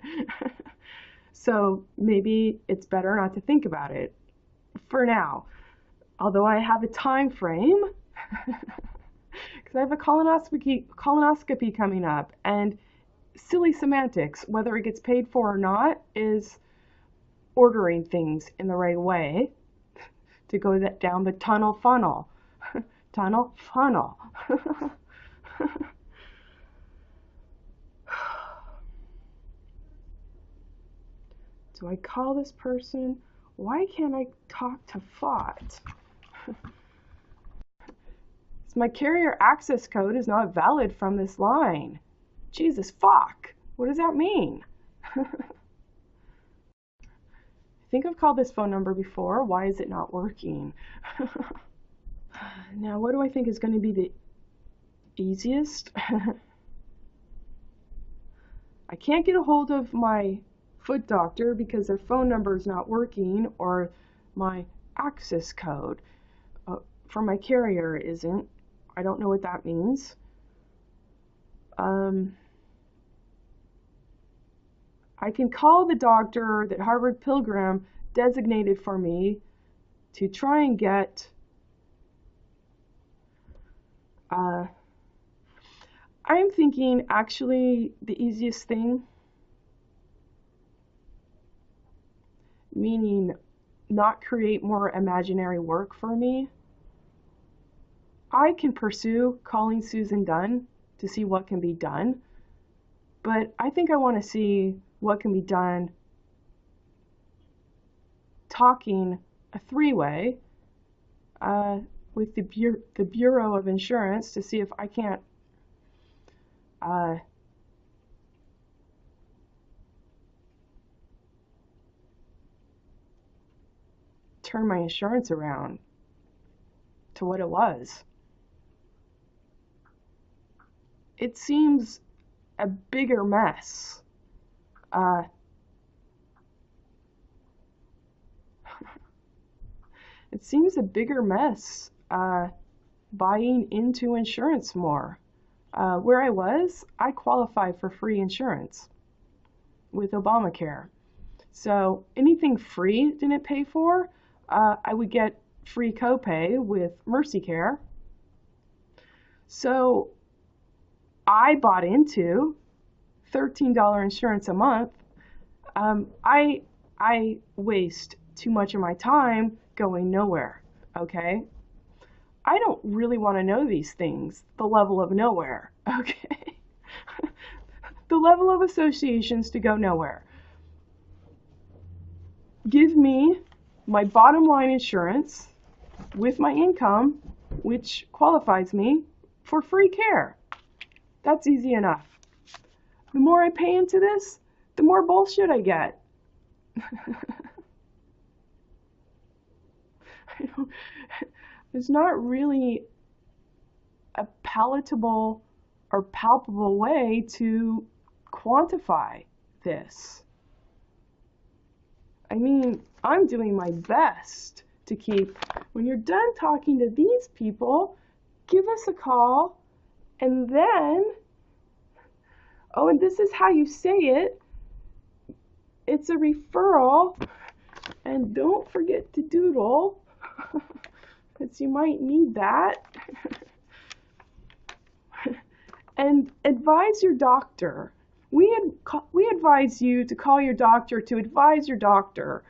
So maybe it's better not to think about it for now. Although I have a time frame, because I have a colonoscopy coming up, and silly semantics, whether it gets paid for or not, is ordering things in the right way to go down the tunnel funnel. Tunnel funnel. Do I call this person? Why can't I talk to FOT? My carrier access code is not valid from this line. Jesus fuck. What does that mean? I think I've called this phone number before. Why is it not working? Now, what do I think is going to be the easiest? I can't get a hold of my foot doctor because their phone number is not working, or my access code for my carrier isn't. I don't know what that means. I can call the doctor that Harvard Pilgrim designated for me to try and get I'm thinking actually the easiest thing, meaning not create more imaginary work for me. I can pursue calling Susan Dunn to see what can be done, but I think I want to see what can be done talking a three-way with the Bureau of Insurance to see if I can't turn my insurance around to what it was. It seems a bigger mess. It seems a bigger mess buying into insurance more. Where I was, I qualified for free insurance with Obamacare. So anything free didn't pay for, I would get free copay with MercyCare. So I bought into $13 insurance a month. I waste too much of my time going nowhere, okay? I don't really want to know these things, the level of nowhere, okay? The level of associations to go nowhere. Give me my bottom line insurance with my income, which qualifies me for free care. That's easy enough. The more I pay into this, the more bullshit I get. There's not really a palatable or palpable way to quantify this. I mean, I'm doing my best to keep, when you're done talking to these people, give us a call, and then, oh, and this is how you say it, it's a referral, and don't forget to doodle, because you might need that, and advise your doctor. We advise you to call your doctor to advise your doctor.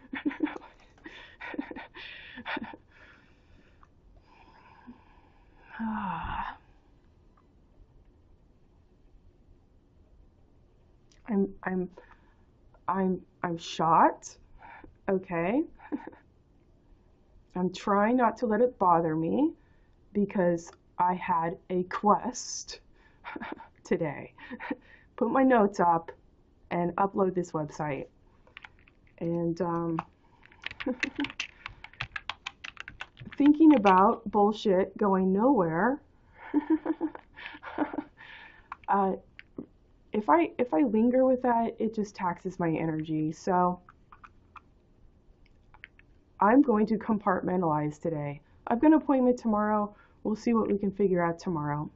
I'm shot. Okay. I'm trying not to let it bother me because I had a quest today. Put my notes up and upload this website. And thinking about bullshit going nowhere. If I linger with that, it just taxes my energy. So I'm going to compartmentalize today. I've got an appointment tomorrow. We'll see what we can figure out tomorrow.